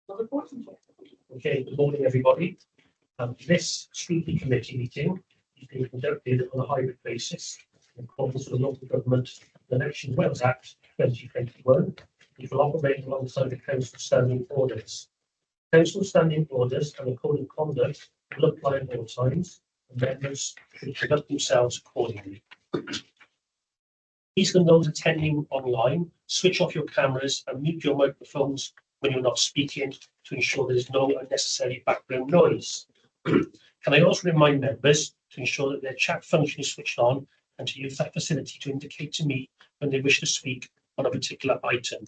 Okay, good morning, everybody. This Scrutiny Committee meeting is being conducted on a hybrid basis in accordance with the Local Government Elections Wales Act 2021, which will operate alongside the Council Standing Orders. Council Standing Orders and the Code of Conduct will apply at all times, and members should conduct themselves accordingly. Please, can those attending online, switch off your cameras and mute your microphones when you're not speaking to ensure there is no unnecessary background noise. Can I also remind members to ensure that their chat function is switched on and to use that facility to indicate to me when they wish to speak on a particular item.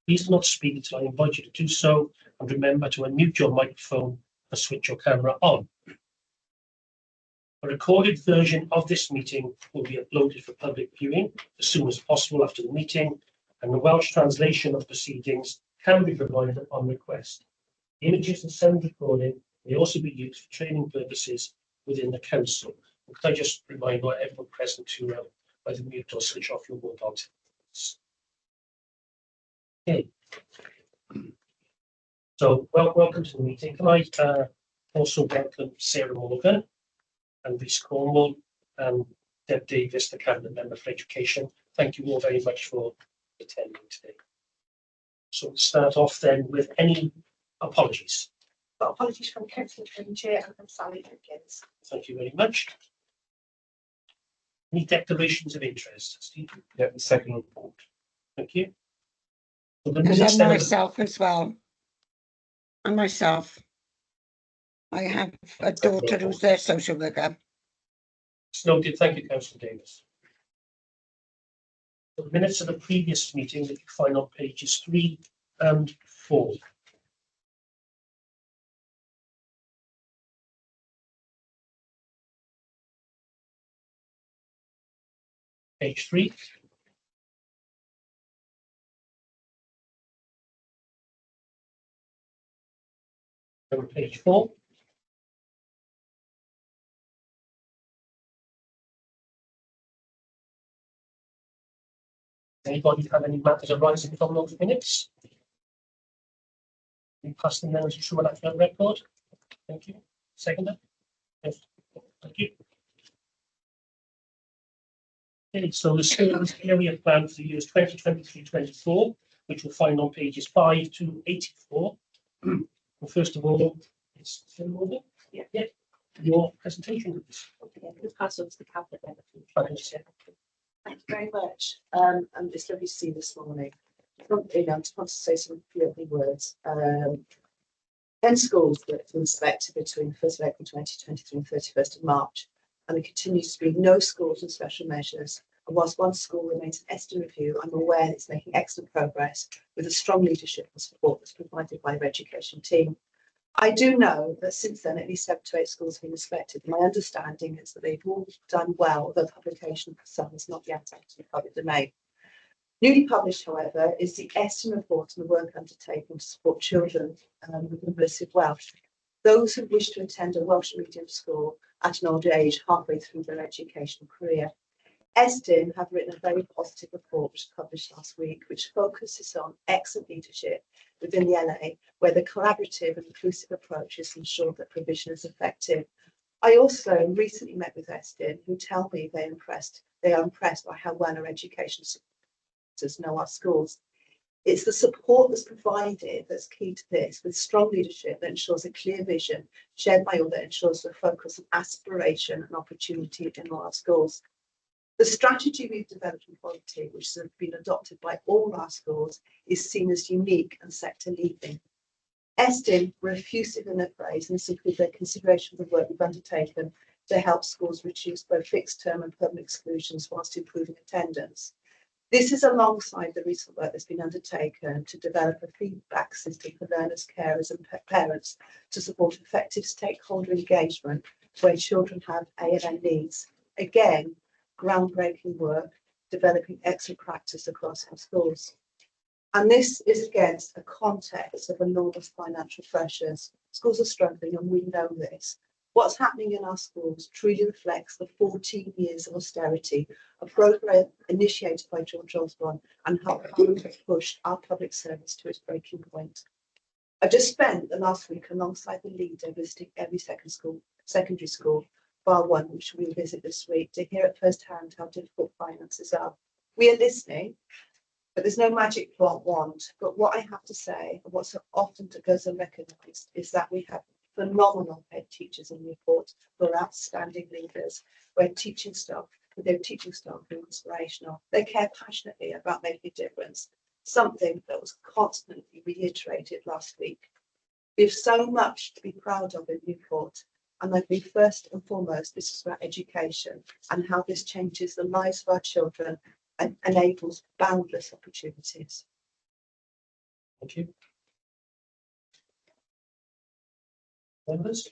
Please do not speak until I invite you to do so, and remember to unmute your microphone and switch your camera on. A recorded version of this meeting will be uploaded for public viewing as soon as possible after the meeting, and the Welsh translation of proceedings can be provided upon request. The images and sound recording may also be used for training purposes within the council. And could I just remind everyone present to either mute or switch off your mobile devices? Okay. So, welcome to the meeting. Can I also welcome Sarah Morgan and Rhys Cornwall and Deb Davis, the Cabinet Member for Education. Thank you all very much for attending today. So we'll start off then with any apologies. But apologies from Councillor Trinche and from Sally Jenkins. Thank you very much. Any declarations of interest, Steve? Yeah, the second report. Thank you. So the And minutes then then myself as well. And myself. I have a daughter who's their social worker. it's noted. Thank you, Councillor Davis. So the minutes of the previous meeting that you find on pages 3 and 4. Page 3. And page 4. Anybody have any matters arising from those minutes? We pass them then as a true and accurate record. Thank you. Seconder? Yes. Thank you. Okay, so the schools area plan for the years 2023-24, which you'll find on pages 5 to 84. Well, first of all, it's Yeah. Your presentation. Okay, we'll pass on to the Cabinet Member. Thank you very much. And it's lovely to see you this morning. I just want to say some few opening words. 10 schools that were inspected between 1st of April 2023 and 31st of March, and there continues to be no schools with special measures. And whilst one school remains an ESTA review, I'm aware that it's making excellent progress with the strong leadership and support that's provided by their education team. I do know that since then, at least 7 to 8 schools have been inspected. My understanding is that they've all done well, although publication for some is not yet out in the public domain. Newly published, however, is the ESTA report on the work undertaken to support children with the ability of Welsh. Those who wish to attend a Welsh medium school at an older age, halfway through their educational career. ESTA have written a very positive report, which was published last week, which focuses on excellent leadership within the LA, where the collaborative and inclusive approaches ensure that provision is effective. I also recently met with ESTA, who tell me they are impressed by how well our education supporters know our schools. It's the support that's provided that's key to this, with strong leadership that ensures a clear vision shared by all, that ensures the focus on aspiration and opportunity in all our schools. The strategy we've developed in quality, which has been adopted by all our schools, is seen as unique and sector leading. ESTA were effusive in their praise, and this includes their consideration of the work we've undertaken to help schools reduce both fixed term and permanent exclusions whilst improving attendance. This is alongside the recent work that's been undertaken to develop a feedback system for learners, carers and parents to support effective stakeholder engagement where children have A&N needs. Again, groundbreaking work, developing excellent practice across our schools. And this is against a context of enormous financial pressures. Schools are struggling, and we know this. What's happening in our schools truly reflects the 14 years of austerity, a programme initiated by George Osborne, and how we have pushed our public service to its breaking point. I just spent the last week alongside the leader visiting every secondary school, bar one, which we'll visit this week, to hear at first hand how difficult finances are. We are listening, but there's no magic wand. But what I have to say, and what so often goes unrecognised, is that we have phenomenal head teachers in Newport who are outstanding leaders, where teaching staff, with their teaching staff are inspirational. They care passionately about making a difference, something that was constantly reiterated last week. We have so much to be proud of in Newport, and I believe first and foremost this is about education and how this changes the lives of our children and enables boundless opportunities. Thank you. Members?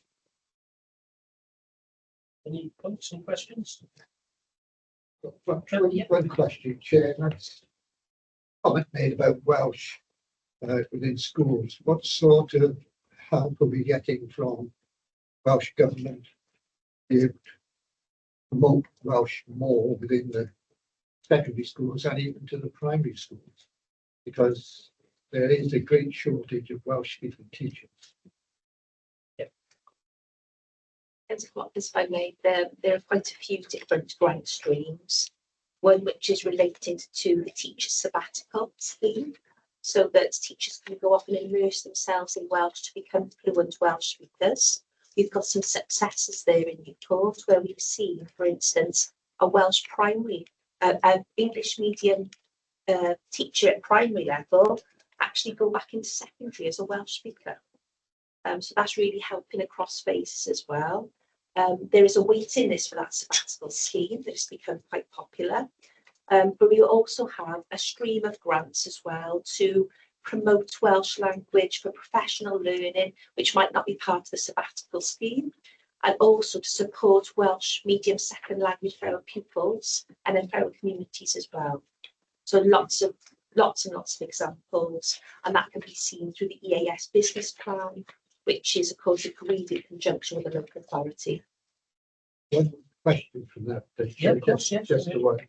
Any points and questions? One question, Chair, and that's a comment made about Welsh within schools. What sort of help are we getting from Welsh government to promote Welsh more within the secondary schools and even to the primary schools? Because there is a great shortage of Welsh-speaking teachers. If I may, there are quite a few different grant streams. One which is related to the teacher sabbatical scheme, so that teachers can go off and immerse themselves in Welsh to become fluent Welsh speakers. We've got some successes there in Newport, where we've seen, for instance, a Welsh primary, English medium teacher at primary level actually go back into secondary as a Welsh speaker. So that's really helping across phases as well. There is a waiting list for that sabbatical scheme that has become quite popular. But we also have a stream of grants as well to promote Welsh language for professional learning, which might not be part of the sabbatical scheme, and also to support Welsh medium second language for our pupils and in our communities as well. So lots and lots of examples, and that can be seen through the EAS business plan, which is of course agreed in conjunction with the local authority. One question from that, Yeah, of course, yeah. just the one.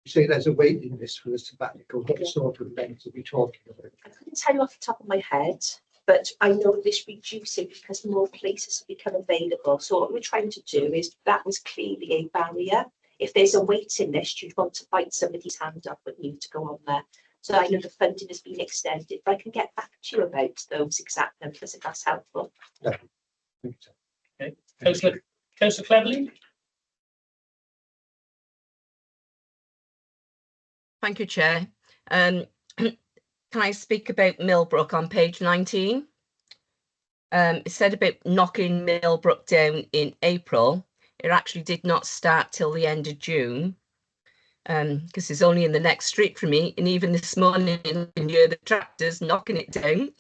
You say there's a waiting list for the sabbatical. What sort of length are we talking about? I couldn't tell you off the top of my head, but I know this reducing because more places have become available. So what we're trying to do is, that was clearly a barrier. If there's a waiting list, you'd want to bite somebody's hand off, but need to go on there. So I know the funding has been extended, but I can get back to you about those exact numbers if that's helpful. No. Thank you. Okay. Councillor Cleverly? Thank you, Chair. Can I speak about Millbrook on page 19? It said about knocking Millbrook down in April. It actually did not start till the end of June, because it's only in the next street from me, and even this morning you can hear the tractors knocking it down.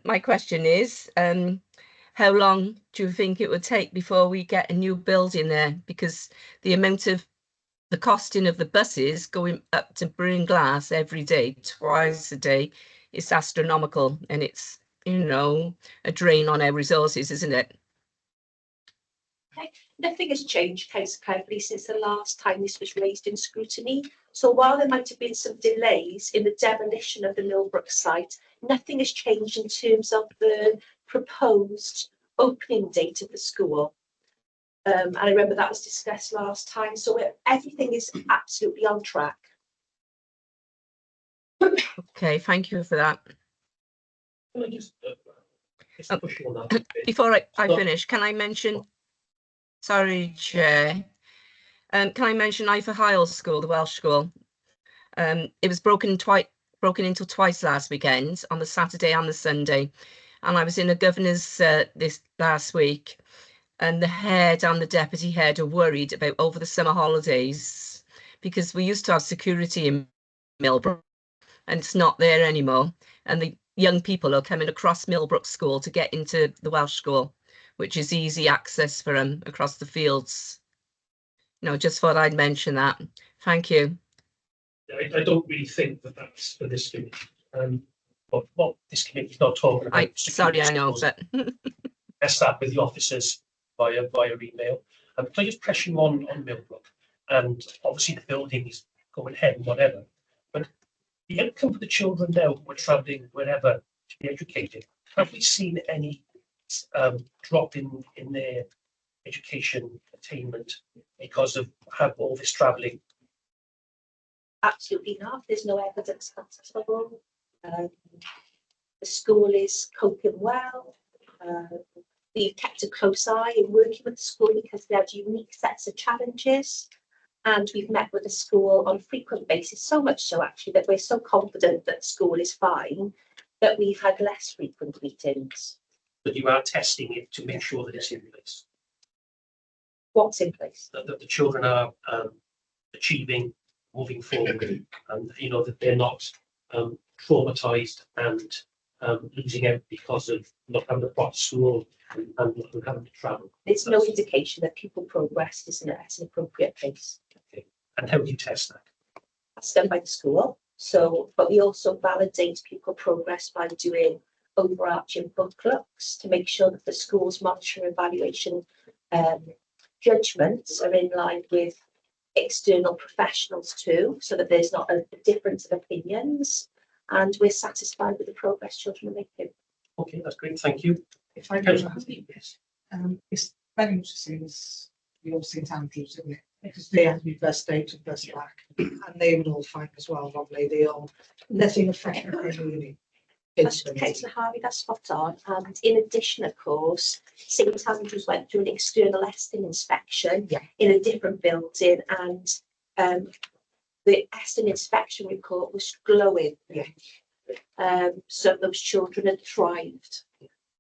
My question is, how long do you think it would take before we get a new building there? Because the costing of the buses going up to Brynglas every day, twice a day, is astronomical, and it's, you know, a drain on our resources, isn't it? Nothing has changed, Councillor Cleverly, since the last time this was raised in scrutiny. So while there might have been some delays in the demolition of the Millbrook site, nothing has changed in terms of the proposed opening date of the school. And I remember that was discussed last time, so everything is absolutely on track. Okay, thank you for that. Can I just push you on that? Before I finish, can I mention, sorry, Chair, can I mention Cyfarfod School, the Welsh school? It was broken into twice last weekend, on the Saturday and the Sunday, and I was in a governor's this last week, and the head and the deputy head are worried about over the summer holidays, because we used to have security in Millbrook and it's not there anymore, and the young people are coming across Millbrook School to get into the Welsh school, which is easy access for them across the fields. You know, just thought I'd mention that. Thank you. I don't really think that that's for this committee. But what this committee is not talking about. Sorry, I know, but That's that with the officers via email. Can I just press you on Millbrook? And obviously the building is going ahead and whatever, but the outcome for the children now who are travelling wherever to be educated, have we seen any drop in their education attainment because of all this travelling? Absolutely not. There's no evidence that's at all. The school is coping well. We've kept a close eye in working with the school because they have unique sets of challenges. And we've met with the school on a frequent basis, so much so actually that we're so confident that school is fine, that we've had less frequent meetings. But you are testing it to make sure that it's in place. What's in place? That the children are achieving, moving forward, and you know that they're not traumatized and losing out because of not having a proper school and having to travel. There's no indication that people progress isn't at an appropriate pace. Okay. And how do you test that? That's done by the school. So, but we also validate people progress by doing overarching book looks to make sure that the school's monitoring evaluation judgments are in line with external professionals too, so that there's not a difference of opinions, and we're satisfied with the progress children are making. Okay, that's great. Thank you. If I may, it's very much the same as your St Andrews, isn't it? Because they had to be bus day to bus back, and they were all fine as well, probably. They all nothing affected their learning. That's okay, so Harvey, that's spot on. And in addition, of course, St Andrews went through an external Eston inspection in a different building, and the Eston inspection report was glowing. So those children had thrived.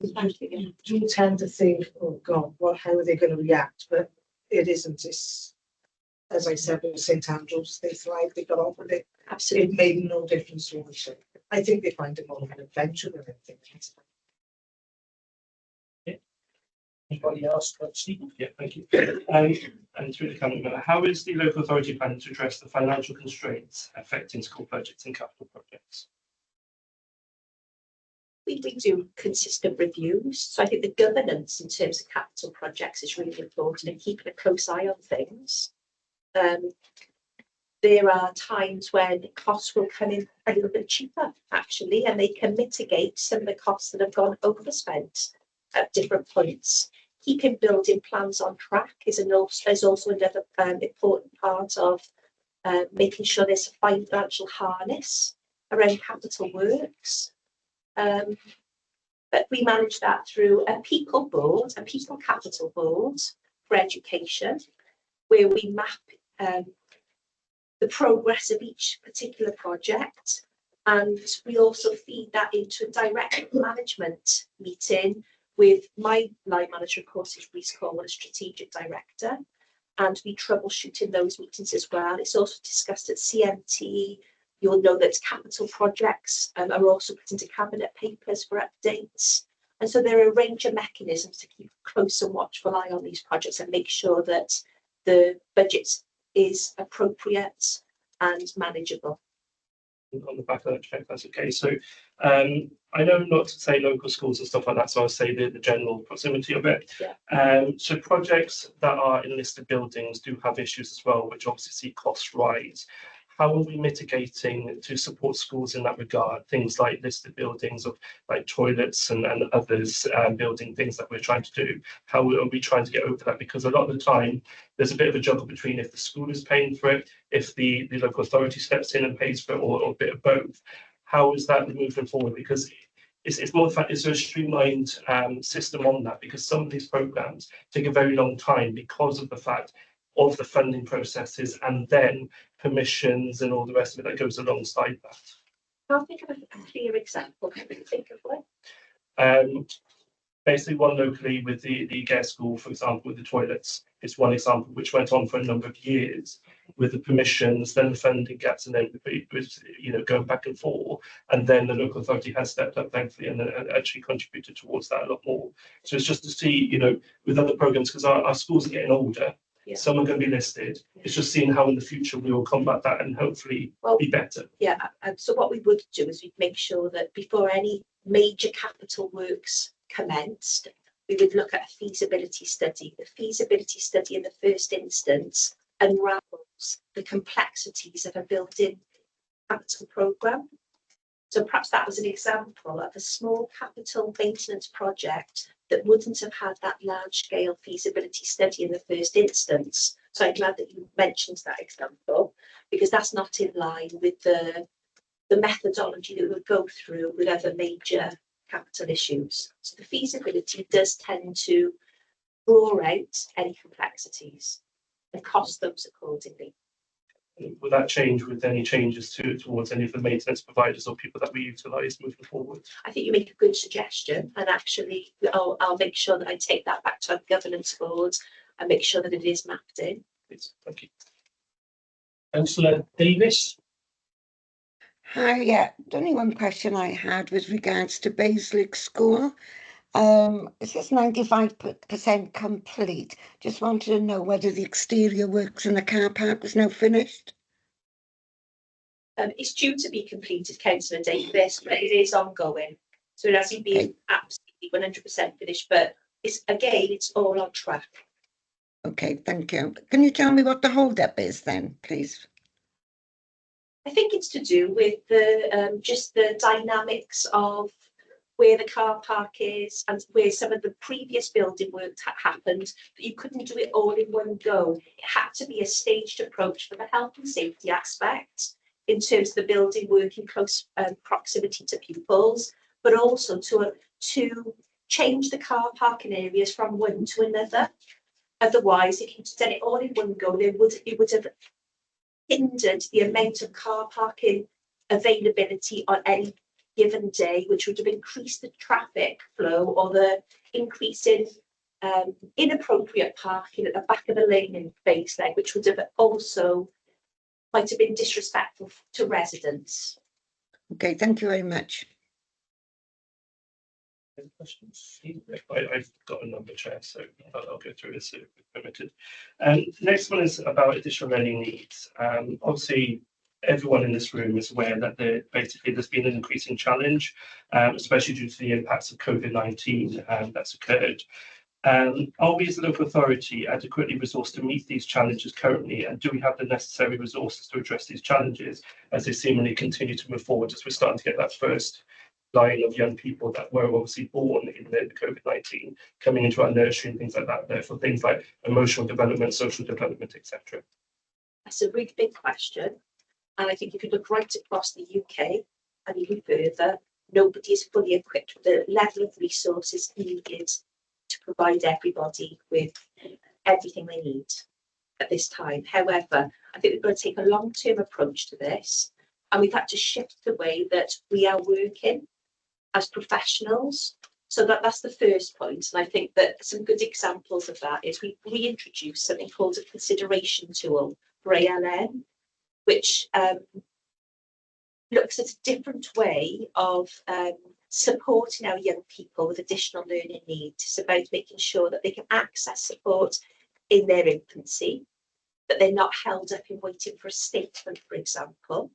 You do tend to think, oh God, how are they going to react? But it isn't. It's, as I said, with St Andrews, they thrived, they got on with it. Absolutely. It made no difference to us. I think they find it more of an adventure than anything else. Anybody else? Stephen? Yeah, thank you. And through the camera, how is the local authority planning to address the financial constraints affecting school budgets and capital projects? We do consistent reviews. So I think the governance in terms of capital projects is really important, and keeping a close eye on things. There are times when costs will come in a little bit cheaper, actually, and they can mitigate some of the costs that have gone overspent at different points. Keeping building plans on track is also another important part of making sure there's a financial harness around capital works. But we manage that through a people capital board for education, where we map the progress of each particular project, and we also feed that into a direct management meeting with my line manager, of course, is Reece Cornwall, a strategic director, and we troubleshoot in those meetings as well. It's also discussed at CMT. You'll know that capital projects are also put into cabinet papers for updates. And so there are a range of mechanisms to keep a close and watchful eye on these projects and make sure that the budget is appropriate and manageable. On the back of that, check, that's okay. So I know not to say local schools and stuff like that, so I'll say the general proximity of it. So projects that are in listed buildings do have issues as well, which obviously see costs rise. How are we mitigating to support schools in that regard? Things like listed buildings of like toilets and others, building things that we're trying to do. How are we trying to get over that? Because a lot of the time there's a bit of a juggle between if the school is paying for it, if the local authority steps in and pays for it, or a bit of both. How is that moving forward? Because it's more the fact, is there a streamlined system on that? Because some of these programs take a very long time because of the fact of the funding processes and then permissions and all the rest of it that goes alongside that. I'll think of a clear example. Can you think of one? Basically, one locally with the guest school, for example, with the toilets, is one example which went on for a number of years with the permissions, then the funding gaps, and then going back and forth. And then the local authority has stepped up, thankfully, and actually contributed towards that a lot more. So it's just to see, with other programs, because our schools are getting older. Yeah. Some are going to be listed. It's just seeing how in the future we will combat that and hopefully be better. Yeah, and so what we would do is we'd make sure that before any major capital works commenced, we would look at a feasibility study. The feasibility study in the first instance unravels the complexities of a built-in capital programme. So perhaps that was an example of a small capital maintenance project that wouldn't have had that large scale feasibility study in the first instance. So I'm glad that you mentioned that example, because that's not in line with the methodology that we would go through with other major capital issues. So the feasibility does tend to draw out any complexities and cost those accordingly. Will that change with any changes towards any of the maintenance providers or people that we utilise moving forward? I think you make a good suggestion, and actually I'll make sure that I take that back to our governance board and make sure that it is mapped in. Please, thank you. Councillor Davis. Hi, yeah, the only one question I had was regards to Basilisk School. It says 95% complete. Just wanted to know whether the exterior works in the car park was now finished. It's due to be completed, Councillor Davis, but it is ongoing. So it hasn't been absolutely 100% finished, but it's all on track. Okay, thank you. Can you tell me what the hold-up is then, please? I think it's to do with the just the dynamics of where the car park is and where some of the previous building work happened, that you couldn't do it all in one go. It had to be a staged approach for the health and safety aspect in terms of the building work in close proximity to pupils, but also to change the car parking areas from one to another. Otherwise, if you'd done it all in one go, it would have hindered the amount of car parking availability on any given day, which would have increased the traffic flow or the increase in inappropriate parking at the back of the lane in Basilisk, which would have also might have been disrespectful to residents. Okay, thank you very much. Any questions? I've got a number, Chair, so I'll go through this if permitted. Next one is about additional learning needs. Obviously, everyone in this room is aware that there's been an increasing challenge, especially due to the impacts of COVID-19 that's occurred. Are we as a local authority adequately resourced to meet these challenges currently, and do we have the necessary resources to address these challenges as they seemingly continue to move forward, as we're starting to get that first line of young people that were obviously born in the COVID-19 coming into our nursery and things like that, therefore things like emotional development, social development, etc. That's a really big question, and I think if you look right across the UK and even further, nobody is fully equipped with the level of resources needed to provide everybody with everything they need at this time. However, I think we've got to take a long-term approach to this, and we've had to shift the way that we are working as professionals. So that's the first point. And I think that some good examples of that is we reintroduced something called a consideration tool for ALN, which looks at a different way of supporting our young people with additional learning needs. It's about making sure that they can access support in their infancy, that they're not held up in waiting for a statement, for example.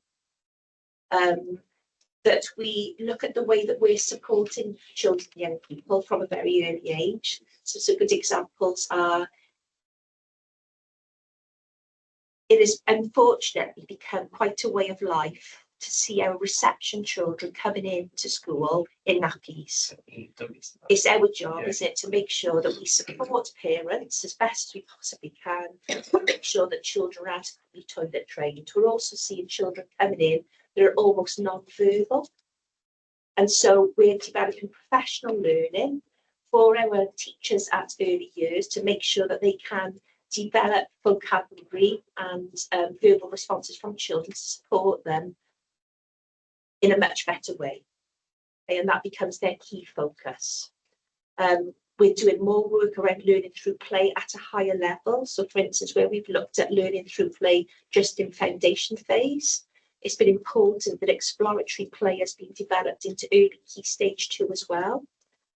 That we look at the way that we're supporting children and young people from a very early age. So some good examples are, it has unfortunately become quite a way of life to see our reception children coming into school in nappies. It's our job, isn't it, to make sure that we support parents as best as we possibly can, to make sure that children are adequately toilet trained. We're also seeing children coming in that are almost non-verbal. And so we're developing professional learning for our teachers at early years to make sure that they can develop vocabulary and verbal responses from children to support them in a much better way. And that becomes their key focus. We're doing more work around learning through play at a higher level. So for instance, where we've looked at learning through play just in foundation phase, it's been important that exploratory play has been developed into early key stage 2 as well,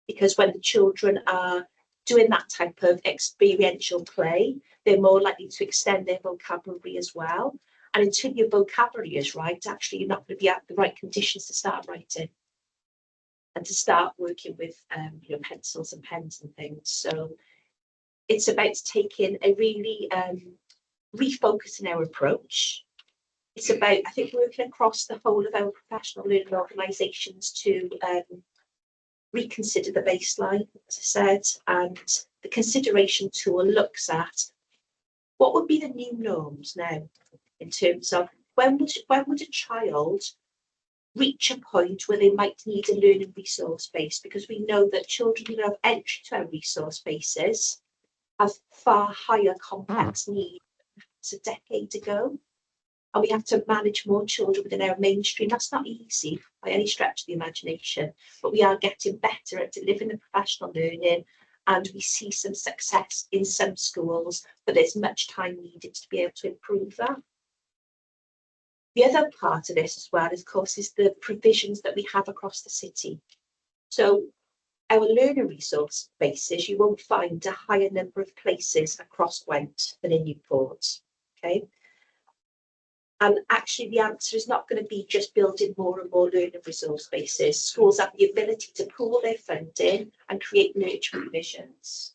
because when the children are doing that type of experiential play, they're more likely to extend their vocabulary as well. And until your vocabulary is right, actually, you're not going to be at the right conditions to start writing and to start working with pencils and pens and things. So it's about taking a really refocusing our approach it's about, I think, working across the whole of our professional learning organisations to reconsider the baseline, as I said, and the consideration tool looks at what would be the new norms now in terms of when would a child reach a point where they might need a learning resource base, because we know that children who have entry to our resource bases have far higher complex needs than a decade ago. And we have to manage more children within our mainstream. That's not easy by any stretch of the imagination, but we are getting better at delivering the professional learning, and we see some success in some schools, but there's much time needed to be able to improve that. The other part of this as well, of course, is the provisions that we have across the city. So our learner resource bases, you won't find a higher number of places across Gwent than in Newport, okay? And actually the answer is not going to be just building more and more learner resource bases. Schools have the ability to pool their funding and create nurture provisions.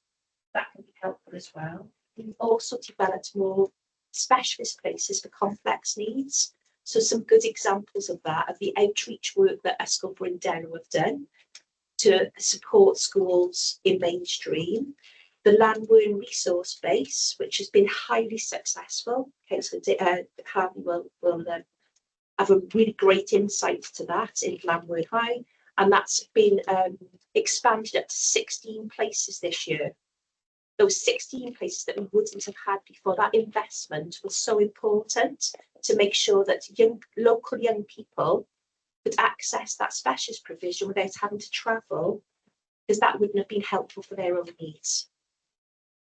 That can be helpful as well. We've also developed more specialist places for complex needs. So some good examples of that are the outreach work that Ysgol Brynderw have done to support schools in mainstream. The Llun resource base, which has been highly successful. Okay, so Harvey will have a really great insight to that in Llun High, and that's been expanded up to 16 places this year. Those 16 places that we wouldn't have had before, that investment was so important to make sure that local young people could access that specialist provision without having to travel, because that wouldn't have been helpful for their own needs.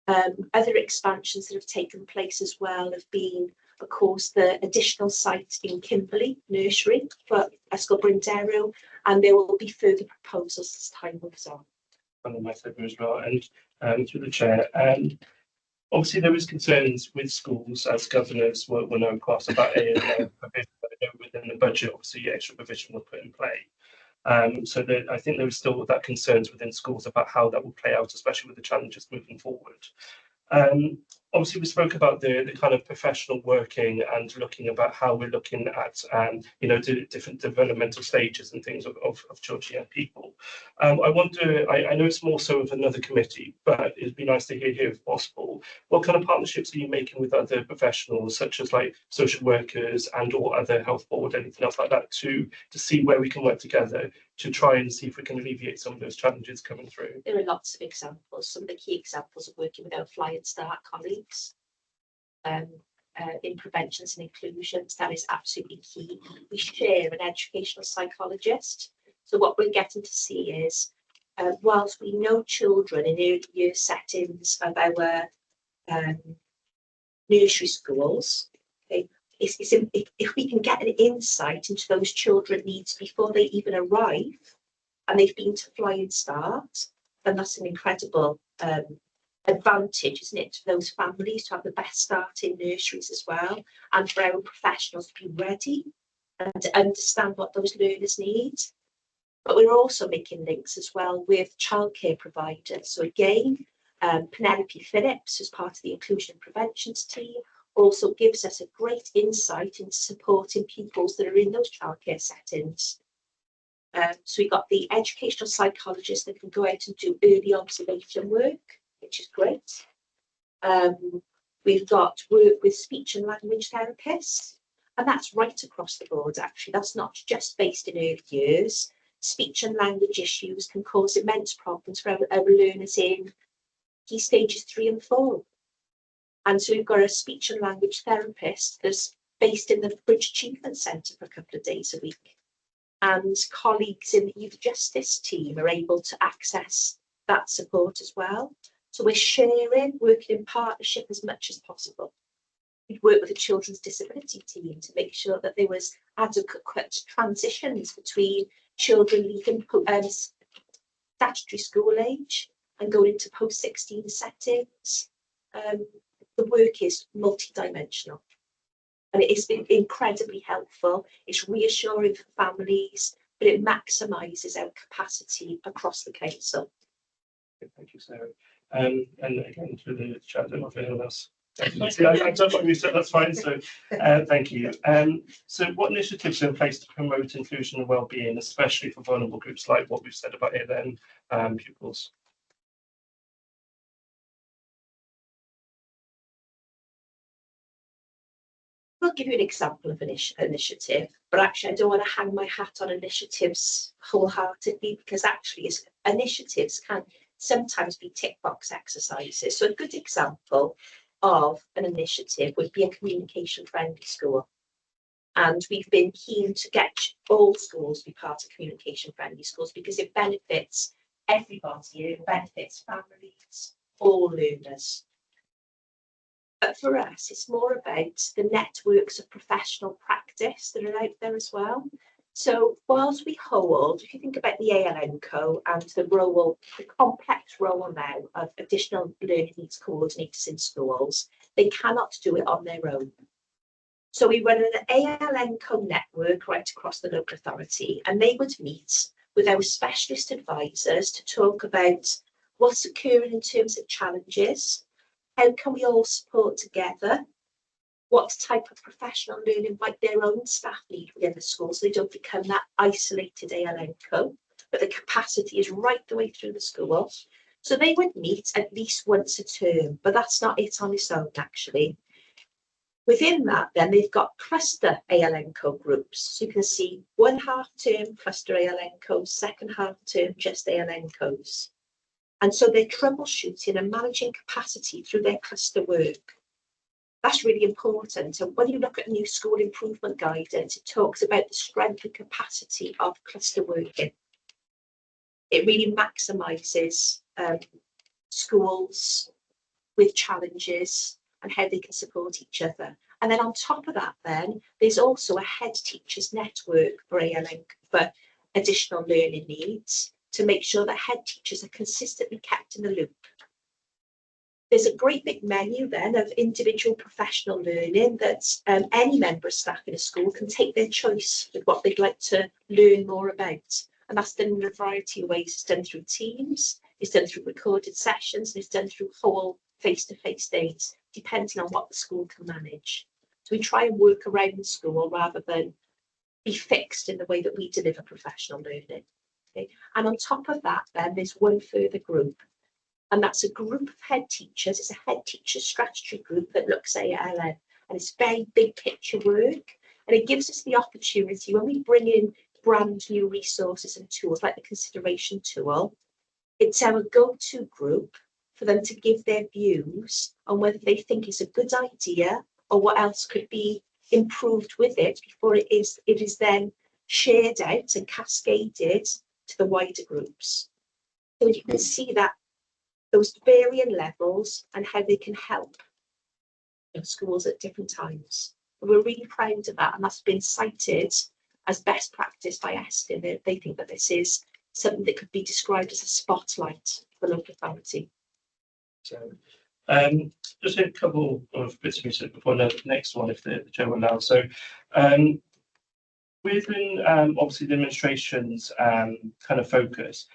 Other expansions that have taken place as well have been, of course, the additional site in Kimberley Nursery for Ysgol Brynderw, and there will be further proposals as time moves on. On my side as well, and through the chair, obviously there was concerns with schools as governors were now across about provision, within the budget. Obviously, extra provision was put in play. So that I think there was still that concerns within schools about how that will play out, especially with the challenges moving forward. Obviously, we spoke about the kind of professional working and looking about how we're looking at, different developmental stages and things of children and people. I wonder, I know it's more so of another committee, but it'd be nice to hear here if possible, what kind of partnerships are you making with other professionals, such as like social workers and or other health board, anything else like that, to see where we can work together to try and see if we can alleviate some of those challenges coming through? There are lots of examples. Some of the key examples of working with our Fly and Start colleagues in preventions and inclusions, that is absolutely key. We share an educational psychologist. So what we're getting to see is, whilst we know children in early year settings of our nursery schools, okay, if we can get an insight into those children needs before they even arrive and they've been to Fly and Start, then that's an incredible advantage, isn't it, to those families to have the best start in nurseries as well, and for our professionals to be ready and to understand what those learners need. But we're also making links as well with childcare providers. So again, Penelope Phillips, as part of the Inclusion and Preventions team, also gives us a great insight into supporting pupils that are in those childcare settings. So we've got the educational psychologists that can go out and do early observation work, which is great. We've got work with speech and language therapists, and that's right across the board, actually. That's not just based in early years. Speech and language issues can cause immense problems for our learners in key stages 3 and 4. And so we've got a speech and language therapist that's based in the Bridge Achievement Centre for a couple of days a week. And colleagues in the youth justice team are able to access that support as well. So we're sharing, working in partnership as much as possible. We've worked with the children's disability team to make sure that there was adequate transitions between children leaving statutory school age and going into post-16 settings. The work is multidimensional, and it has been incredibly helpful. It's reassuring for families, but it maximises our capacity across the council. Thank you, Sarah. And again, through the chat, I don't know if anyone else See, I've done what you said, that's fine, so thank you. So what initiatives are in place to promote inclusion and well-being, especially for vulnerable groups like what we've said about here then, pupils? I'll give you an example of an initiative, but actually I don't want to hang my hat on initiatives wholeheartedly, because actually initiatives can sometimes be tick box exercises. So a good example of an initiative would be a communication friendly school. And we've been keen to get all schools to be part of communication friendly schools because it benefits everybody, it benefits families, all learners. But for us, it's more about the networks of professional practice that are out there as well. So whilst we hold, if you think about the ALN Co and the role, the complex role now of additional learning needs coordinators in schools, they cannot do it on their own. So we run an ALN Co network right across the local authority, and they would meet with our specialist advisors to talk about what's occurring in terms of challenges. How can we all support together? What type of professional learning might their own staff need within the school so they don't become that isolated ALN Co, but the capacity is right the way through the school. So they would meet at least once a term, but that's not it on its own actually. Within that, then they've got cluster ALN Co groups. So you can see one half term cluster ALN Co, second half term just ALN Co's. And so they're troubleshooting and managing capacity through their cluster work. That's really important. And when you look at new school improvement guidance, it talks about the strength and capacity of cluster working. It really maximises schools with challenges and how they can support each other. And then on top of that, then there's also a head teachers network for ALN for additional learning needs, to make sure that head teachers are consistently kept in the loop. There's a great big menu then of individual professional learning that any member of staff in a school can take their choice with what they'd like to learn more about. And that's done in a variety of ways. It's done through Teams, it's done through recorded sessions, and it's done through whole face-to-face days, depending on what the school can manage. So we try and work around the school rather than be fixed in the way that we deliver professional learning. Okay. And on top of that, then there's one further group, and that's a group of head teachers. It's a head teacher strategy group that looks at ALN, and it's very big picture work. And it gives us the opportunity when we bring in brand new resources and tools like the consideration tool, it's our go-to group for them to give their views on whether they think it's a good idea or what else could be improved with it before it is then shared out and cascaded to the wider groups. So you can see that those varying levels and how they can help schools at different times. And we're really proud of that, and that's been cited as best practice by Estin. They think that this is something that could be described as a spotlight for the local authority. So just a couple of bits of music before the next one, if the chair will allow. So within obviously the administration's kind of focus,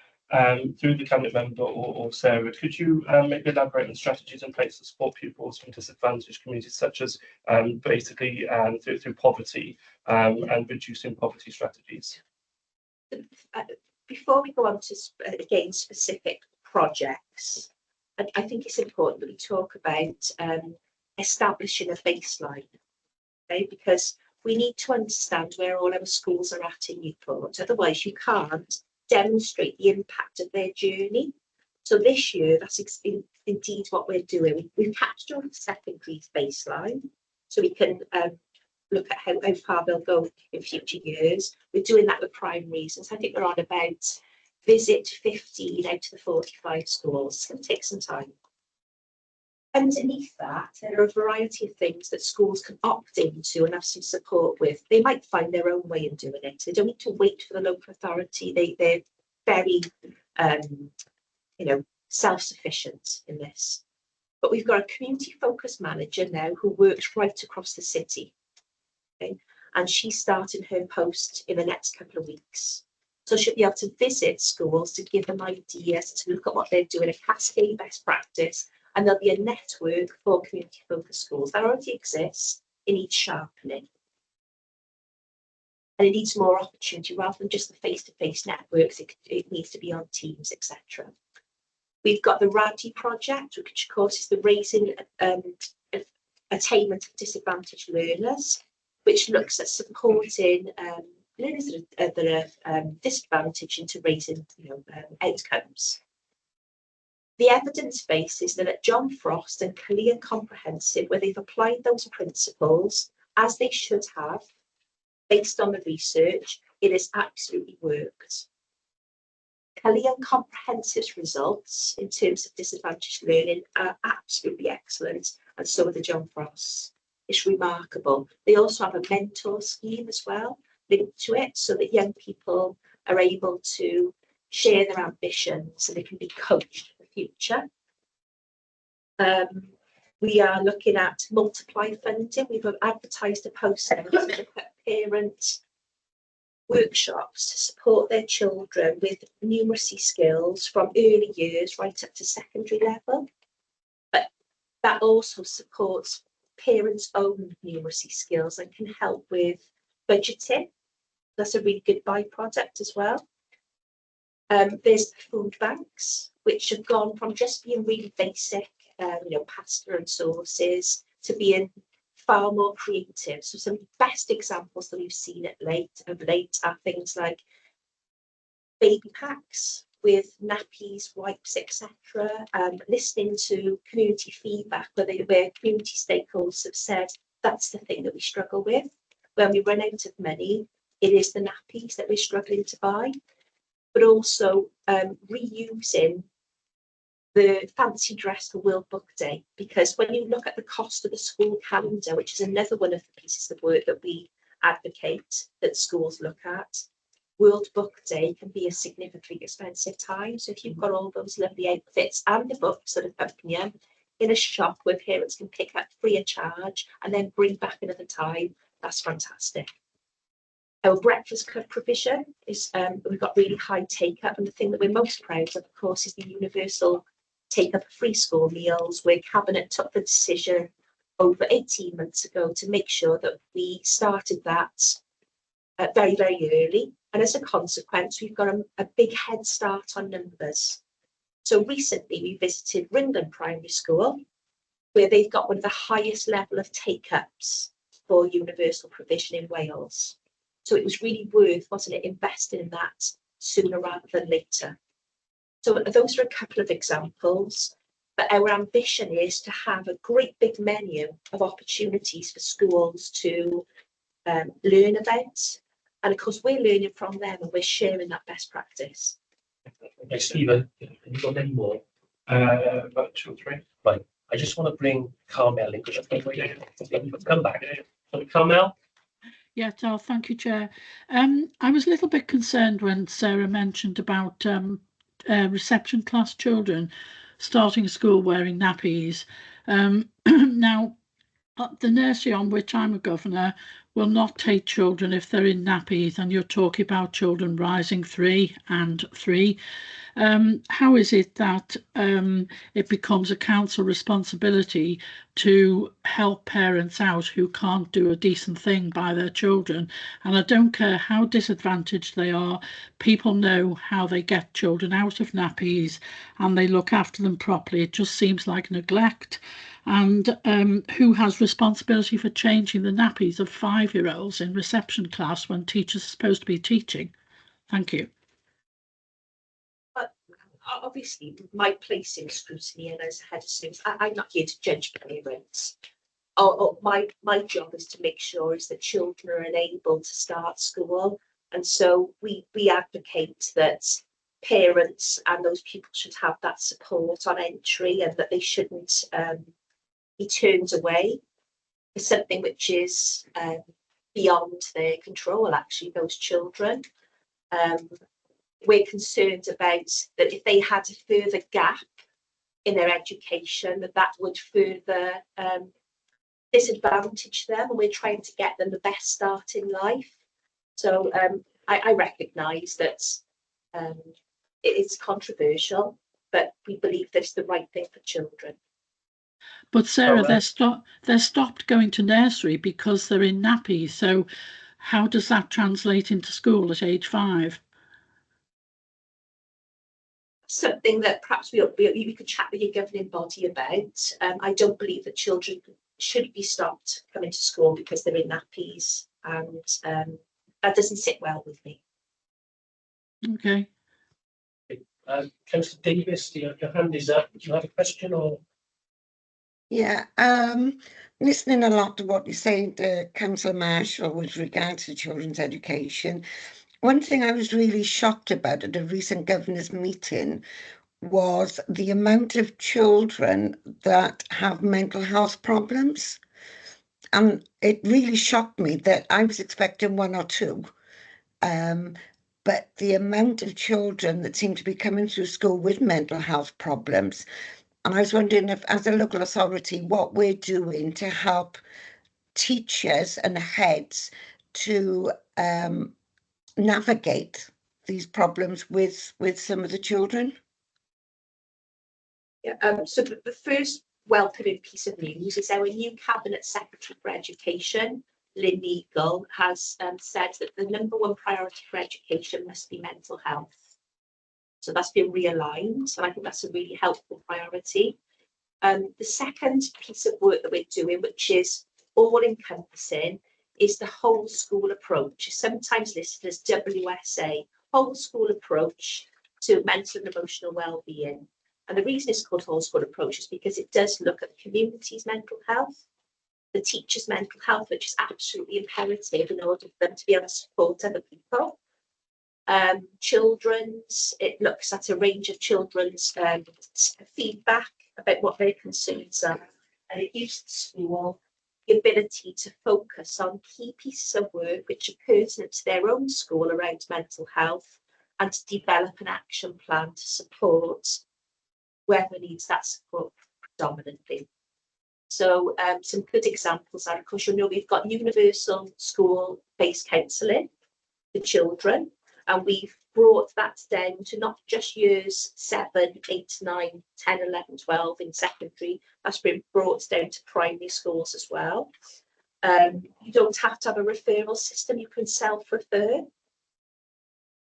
through the cabinet member or Sarah, could you maybe elaborate on strategies in place to support pupils from disadvantaged communities, such as basically through poverty and reducing poverty strategies? Before we go on to again specific projects, I think it's important that we talk about establishing a baseline, okay? Because we need to understand where all our schools are at in Newport. Otherwise, you can't demonstrate the impact of their journey. So this year, that's indeed what we're doing. We've patched on the secondary baseline, so we can look at how far they'll go in future years. We're doing that with primaries, and so I think we're on about visit 15 out of the 45 schools. It's going to take some time. Underneath that, there are a variety of things that schools can opt into and have some support with. They might find their own way in doing it. They don't need to wait for the local authority. They're very, self-sufficient in this. But we've got a community-focused manager now who works right across the city. Okay? And she's starting her post in the next couple of weeks. So she'll be able to visit schools to give them ideas, to look at what they're doing, a cascade best practice, And there'll be a network for community focused schools that already exists. It needs sharpening. And it needs more opportunity rather than just the face-to-face networks. It needs to be on Teams, etc. We've got the RADI project, which of course is the Raising Attainment of Disadvantaged Learners, which looks at supporting learners that are disadvantaged into raising outcomes. The evidence base is that at John Frost and Clear Comprehensive, where they've applied those principles as they should have, based on the research, it has absolutely worked. Clear Comprehensive's results in terms of disadvantaged learning are absolutely excellent, and so are the John Frosts. It's remarkable. They also have a mentor scheme as well linked to it, so that young people are able to share their ambitions and they can be coached for the future. We are looking at multiply funding. We've advertised a post to look at parent workshops to support their children with numeracy skills from early years right up to secondary level. But that also supports parents' own numeracy skills and can help with budgeting. That's a really good byproduct as well. There's food banks, which have gone from just being really basic, pasta and sauces, to being far more creative. So some best examples that we've seen of late are things like baby packs with nappies, wipes, etc. Listening to community feedback where community stakeholders have said that's the thing that we struggle with. When we run out of money, it is the nappies that we're struggling to buy, but also reusing the fancy dress for World Book Day, because when you look at the cost of the school calendar, which is another one of the pieces of work that we advocate that schools look at, World Book Day can be a significantly expensive time. So if you've got all those lovely outfits and the books that accompany them in a shop where parents can pick up free of charge and then bring back another time, that's fantastic. Our breakfast club provision is, we've got really high take up, and the thing that we're most proud of course, is the universal take up of free school meals, where Cabinet took the decision over 18 months ago to make sure that we started that very, very early. And as a consequence, we've got a big head start on numbers. So recently we visited Ringland Primary School, where they've got one of the highest level of take-ups for universal provision in Wales. So it was really worth, wasn't it, investing in that sooner rather than later. So those are a couple of examples, but our ambition is to have a great big menu of opportunities for schools to learn about. And of course, we're learning from them and we're sharing that best practice. Okay, Stephen, have you got any more? About 2 or 3. Right. I just want to bring Carmel in because I think come back. So Carmel? Yeah, thank you, Chair. I was a little bit concerned when Sarah mentioned about reception class children starting school wearing nappies. Now, the nursery on which I'm a governor will not take children if they're in nappies, and you're talking about children rising 3 and 3. How is it that it becomes a council responsibility to help parents out who can't do a decent thing by their children? And I don't care how disadvantaged they are, people know how they get children out of nappies and they look after them properly. It just seems like neglect. And who has responsibility for changing the nappies of 5-year-olds in reception class when teachers are supposed to be teaching? Thank you. Obviously, my place in Scrutiny and as head of service, I'm not here to judge parents. My job is to make sure is that children are enabled to start school, and so we advocate that parents and those pupils should have that support on entry, and that they shouldn't be turned away for something which is beyond their control. Actually, those children. We're concerned about that if they had a further gap in their education, that would further disadvantage them, and we're trying to get them the best start in life. So I recognise that it's controversial, but we believe that's the right thing for children. But Sarah, Oh, they're stopped going to nursery because they're in nappies. So how does that translate into school at age 5? Something that perhaps we could chat with your governing body about. I don't believe that children should be stopped coming to school because they're in nappies, and that doesn't sit well with me. Okay. Councillor Davis, your hand is up. Do you have a question or? Yeah, listening a lot to what you say to Councillor Marshall with regards to children's education. One thing I was really shocked about at a recent governor's meeting was the amount of children that have mental health problems. And it really shocked me that I was expecting 1 or 2. But the amount of children that seem to be coming through school with mental health problems. And I was wondering if, as a local authority, what we're doing to help teachers and heads to navigate these problems with some of the children. Yeah, so the first welcoming piece of news is our new Cabinet Secretary for Education, Llun, has said that the #1 priority for education must be mental health. So that's been realigned, and I think that's a really helpful priority. The second piece of work that we're doing, which is all-encompassing, is the whole school approach, sometimes listed as WSA, whole school approach to mental and emotional well-being. And the reason it's called whole school approach is because it does look at the community's mental health, the teachers' mental health, which is absolutely imperative in order for them to be able to support other people. Children's, it looks at a range of children's feedback about what their concerns are, and it gives the school the ability to focus on key pieces of work which are pertinent to their own school around mental health, and to develop an action plan to support whoever needs that support predominantly. So some good examples are, of course, you know, we've got universal school-based counselling for children, and we've brought that down to not just years 7, 8, 9, 10, 11, 12 in secondary. That's been brought down to primary schools as well. You don't have to have a referral system, you can self-refer.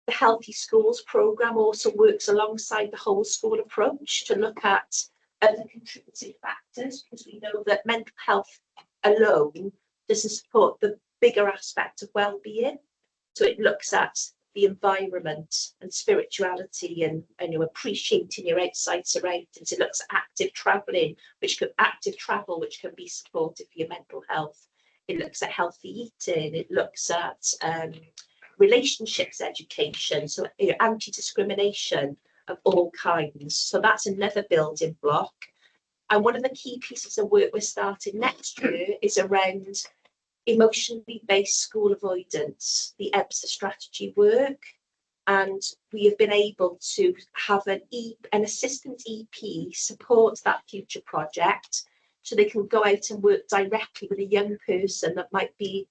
The Healthy Schools programme also works alongside the whole school approach to look at other contributing factors, because we know that mental health alone doesn't support the bigger aspect of well-being. So it looks at the environment and spirituality and you know, appreciating your outside surroundings. It looks at active travel, which can be supportive for your mental health. It looks at healthy eating. It looks at relationships education, so you know, anti-discrimination of all kinds. So that's another building block. And one of the key pieces of work we're starting next year is around emotionally based school avoidance, the EBSA strategy work. And we have been able to have an assistant EP support that future project, so they can go out and work directly with a young person that might be,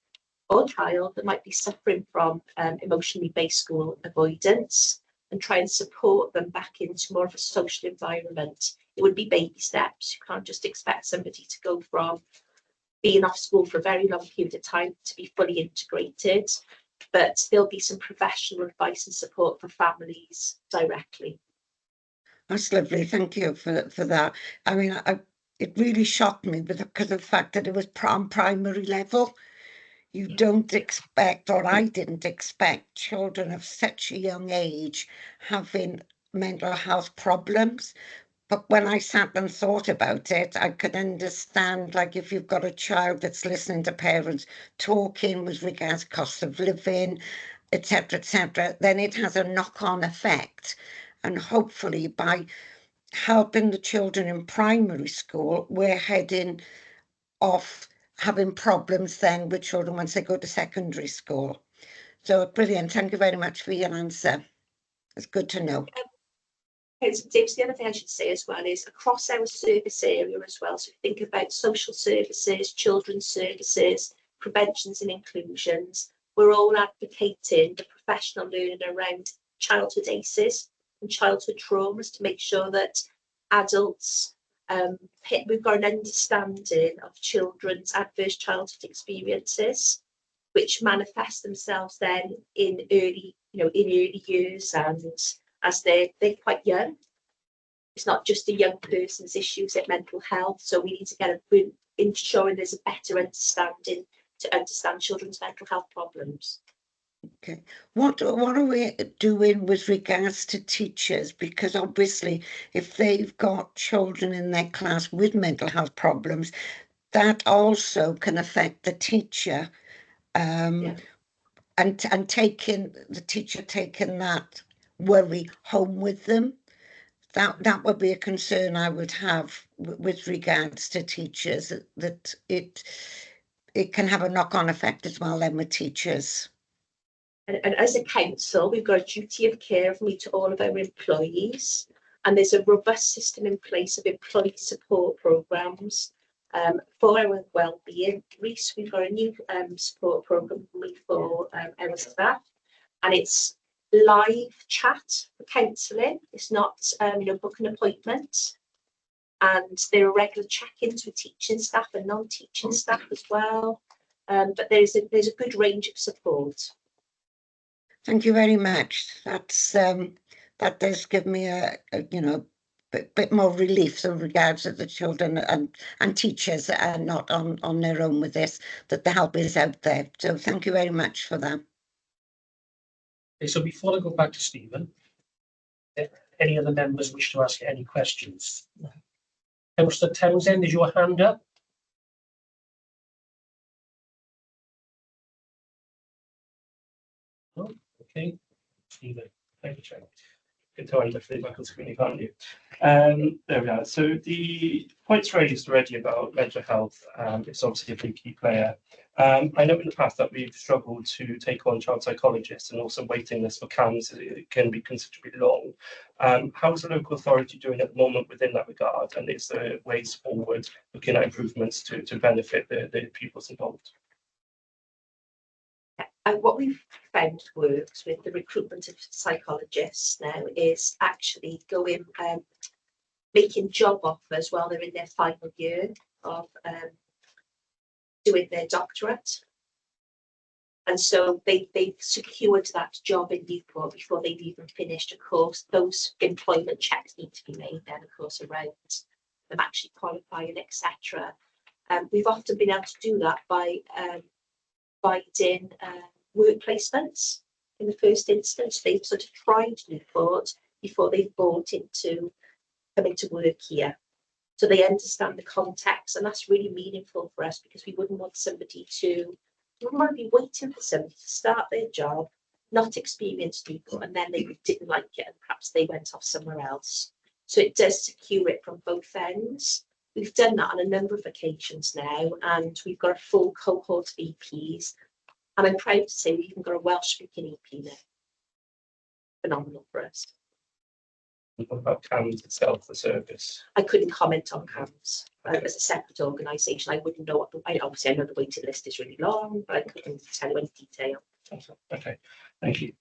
or child that might be suffering from emotionally based school avoidance, and try and support them back into more of a social environment. It would be baby steps. You can't just expect somebody to go from being off school for a very long period of time to be fully integrated, but there'll be some professional advice and support for families directly. That's lovely. Thank you for that. I mean, it really shocked me because of the fact that it was on primary level. You don't expect, or I didn't expect, children of such a young age having mental health problems. But when I sat and thought about it, I could understand, like, if you've got a child that's listening to parents talking with regards to cost of living, etc., then it has a knock-on effect. And hopefully by helping the children in primary school, we're heading off having problems then with children once they go to secondary school. So brilliant. Thank you very much for your answer. It's good to know. James, the other thing I should say as well is across our service area as well. So think about social services, children's services, preventions and inclusions. We're all advocating the professional learning around childhood ACEs and childhood traumas to make sure that adults we've got an understanding of children's adverse childhood experiences, which manifest themselves then in early years, and as they're quite young. It's not just a young person's issues at mental health, so we need to get ensuring there's a better understanding to understand children's mental health problems. Okay, what are we doing with regards to teachers? Because obviously, if they've got children in their class with mental health problems, that also can affect the teacher, and taking that worry home with them. That would be a concern I would have with regards to teachers, that it can have a knock-on effect as well then with teachers. And as a council, we've got a duty of care of me to all of our employees, and there's a robust system in place of employee support programs for our well-being. Reece, we've got a new support program for our staff, and it's live chat for counselling. It's not book an appointment, and there are regular check-ins with teaching staff and non-teaching staff as well. But there's a good range of support. Thank you very much. That does give me a bit more relief in regards to the children and teachers that are not on their own with this, that the help is out there. So thank you very much for that. Okay, so before I go back to Stephen, any other members wish to ask any questions? Councillor Townsend, is your hand up? No? Okay, Stephen, thank you, Chair. Good to end the feedback on screen, can't you? There we are. So the points raised already about mental health is obviously a big key player. I know in the past that we've struggled to take on child psychologists, and also waiting lists for CAMS can be considerably long. How is the local authority doing at the moment within that regard, and is there ways forward looking at improvements to benefit the pupils involved? And what we've found works with the recruitment of psychologists now is actually going making job offers while they're in their final year of doing their doctorate. And so they've secured that job in Newport before they've even finished a course. Those employment checks need to be made then, of course, around them actually qualifying, etc. We've often been able to do that by providing work placements in the first instance. They've sort of tried Newport before they've bought into coming to work here. So they understand the context, and that's really meaningful for us, because we wouldn't want to be waiting for somebody to start their job, not experience Newport, and then they didn't like it and perhaps they went off somewhere else. So it does secure it from both ends. We've done that on a number of occasions now, and we've got a full cohort of EPs. And I'm proud to say we've even got a Welsh-speaking EP now. Phenomenal for us. What about CAMS itself, the service? I couldn't comment on CAMS as a separate organisation. I wouldn't know obviously I know the waiting list is really long, but I couldn't tell you any detail. Okay, thank you.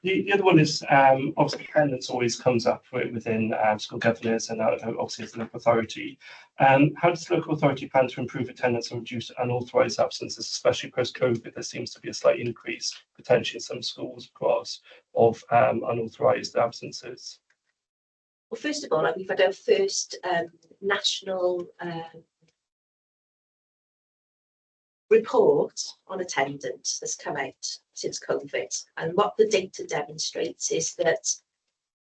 The other one is obviously attendance always comes up within school governors and obviously as a local authority. How does the local authority plan to improve attendance and reduce unauthorised absences, especially post-COVID? There seems to be a slight increase potentially in some schools across of unauthorised absences. Well, first of all, we've had our first national report on attendance that's come out since COVID, and what the data demonstrates is that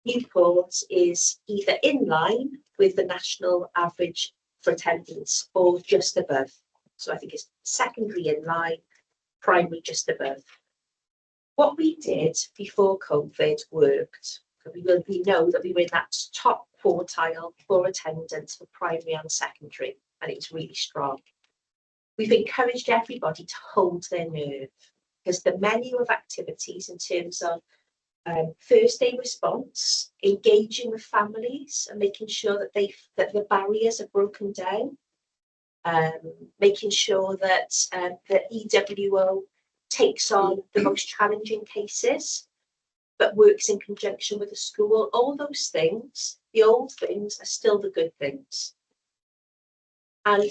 Newport is either in line with the national average for attendance or just above. So I think it's secondary in line, primary just above. What we did before COVID worked. We know that we were in that top quartile for attendance for primary and secondary, and it's really strong. We've encouraged everybody to hold their nerve, because the menu of activities in terms of first day response, engaging with families and making sure that the barriers are broken down, making sure that the EWO takes on the most challenging cases. but works in conjunction with the school. All those things, the old things, are still the good things. And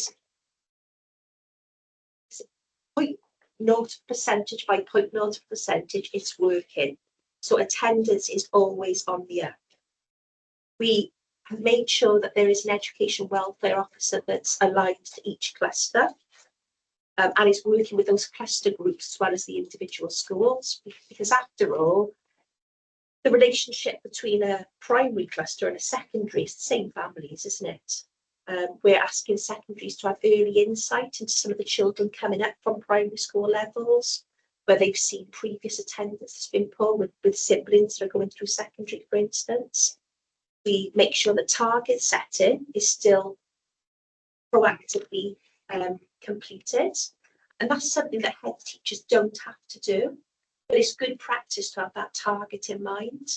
0.0 percentage by 0.0 percentage, it's working. So attendance is always on the up. We have made sure that there is an education welfare officer that's aligned to each cluster, and is working with those cluster groups as well as the individual schools, because after all, the relationship between a primary cluster and a secondary is the same families, isn't it? We're asking secondaries to have early insight into some of the children coming up from primary school levels, where they've seen previous attendance that's been poor with siblings that are going through secondary, for instance. We make sure that target setting is still proactively completed. And that's something that head teachers don't have to do, but it's good practice to have that target in mind.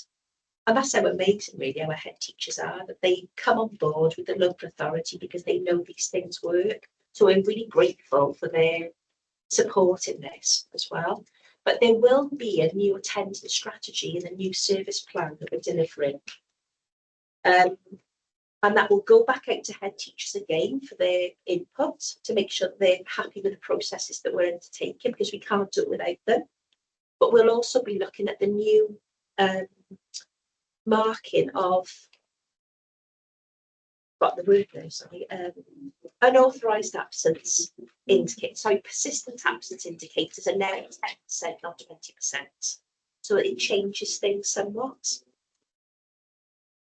And that's how amazing really our head teachers are, that they come on board with the local authority because they know these things work. So I'm really grateful for their support in this as well. But there will be a new attendance strategy and a new service plan that we're delivering. And that will go back out to head teachers again for their input to make sure that they're happy with the processes that we're undertaking, because we can't do it without them. But we'll also be looking at the new marking of, got the word there, sorry, unauthorised absence indicators. Sorry, persistent absence indicators are now 10%, not 20%. So it changes things somewhat.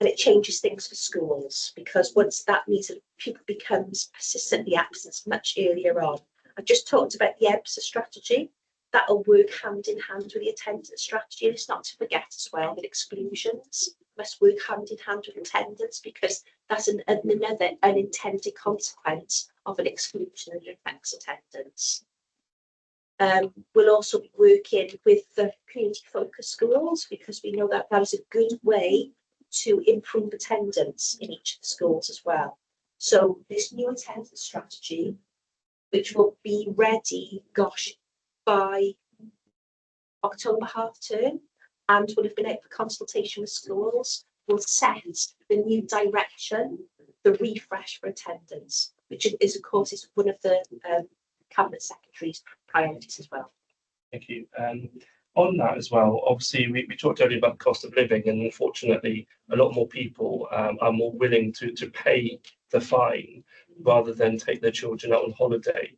And it changes things for schools, because once that means that pupil becomes persistently absent much earlier on. I just talked about the EBSA strategy. That'll work hand in hand with the attendance strategy. And it's not to forget as well that exclusions must work hand in hand with attendance, because that's another unintended consequence of an exclusion that affects attendance. We'll also be working with the community focused schools, because we know that that is a good way to improve attendance in each of the schools as well. So this new attendance strategy, which will be ready, by October half term, and will have been out for consultation with schools, will set the new direction, the refresh for attendance, which is of course is one of the Cabinet Secretary's priorities as well. Thank you. On that as well, obviously we talked earlier about the cost of living, and unfortunately a lot more people are more willing to pay the fine rather than take their children out on holiday.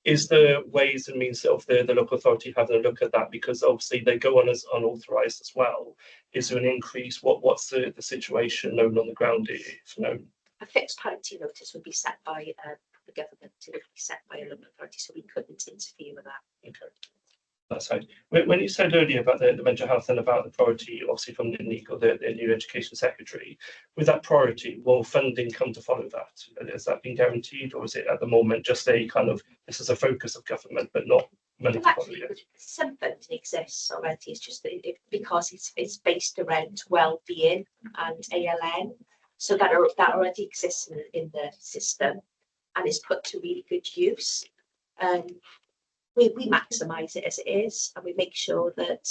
Is there ways and means of the local authority having a look at that, because obviously they go on as unauthorised as well? Is there an increase? What's the situation known on the ground, if known? A fixed penalty notice would be set by the government, it would be set by a local authority, so we couldn't interfere with that. Okay. That's right. When you said earlier about the mental health and about the priority, obviously from Nico, the new Education Secretary, with that priority, will funding come to follow that? Has that been guaranteed, or is it at the moment just a kind of, this is a focus of government, but not money to follow yet? Some funding exists already, it's just that because it's based around well-being and ALN, so that already exists in the system and is put to really good use. We maximise it as it is, and we make sure that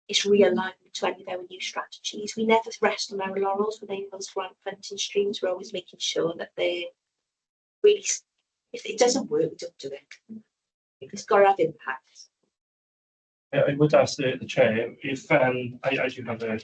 it's realigned to any of our new strategies. We never rest on our laurels with any of those grant funding streams. We're always making sure that they're really, if it doesn't work, we don't do it. It's got to have impact. I would ask the chair if I do have a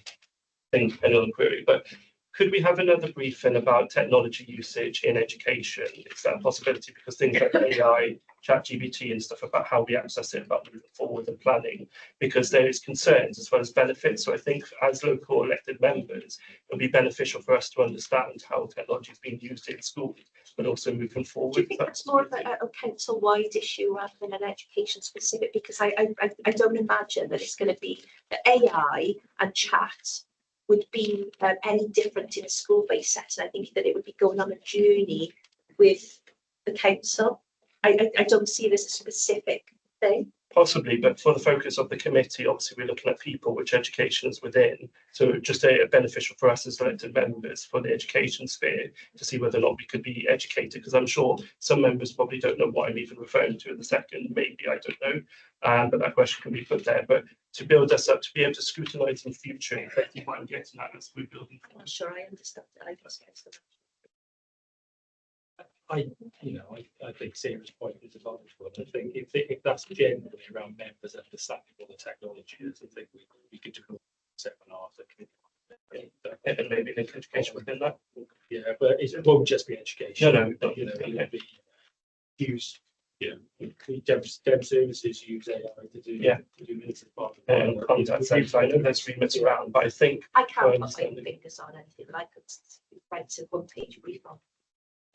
thing, another query, but could we have another briefing about technology usage in education? Is that a possibility? Because things like AI, ChatGPT and stuff, about how we access it, about moving forward and planning, because there is concerns as well as benefits. So I think as local elected members, it'll be beneficial for us to understand how technology is being used in schools, but also moving forward. Do you think that's more of a council-wide issue rather than an education specific? Because I don't imagine that it's going to be the AI and chat would be any different in a school-based setting. I think that it would be going on a journey with the council. I don't see it as a specific thing. Possibly, but for the focus of the committee, obviously we're looking at people, which education is within. So just beneficial for us as elected members for the education sphere to see whether or not we could be educated, because I'm sure some members probably don't know what I'm even referring to in the second, maybe, I don't know. But that question can be put there. But to build us up, to be able to scrutinise in future, exactly what I'm getting at as we're building. I'm not sure I understand that. I just get some. I think Sarah's point is a valid one. I think if that's generally around members understanding what the technology is, I think we could do a seminar that can And maybe link education within that. yeah, but it won't just be education. No, It'll be use Dem services use AI to do military part. Contact centres. I know there's remits around, but I think I can't put my understanding. fingers on anything, but I could write a one-page brief on.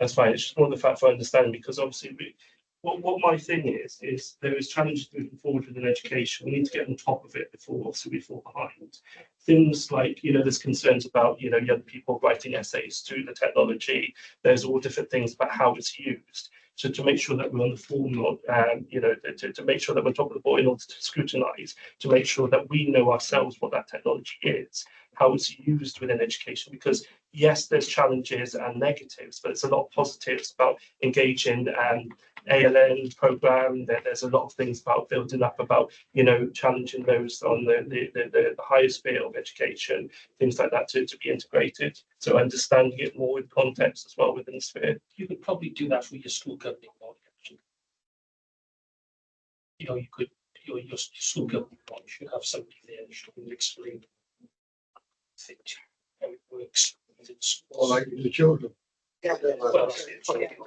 That's fine. It's just more the fact for understanding, because obviously what my thing is there is challenges moving forward within education. We need to get on top of it before obviously we fall behind. Things like, there's concerns about, young people writing essays through the technology. There's all different things about how it's used. So to make sure that we're on the form, to make sure that we're on top of the ball in order to scrutinise, to make sure that we know ourselves what that technology is, how it's used within education. Because yes, there's challenges and negatives, but there's a lot of positives about engaging ALN program. There's a lot of things about building up, about challenging those on the higher sphere of education, things like that to be integrated. So understanding it more in context as well within the sphere. You could probably do that for your school governing body. Actually. You could your school governing body should have somebody there who can explain things, how it works within schools. Or like the children. Yeah. Well,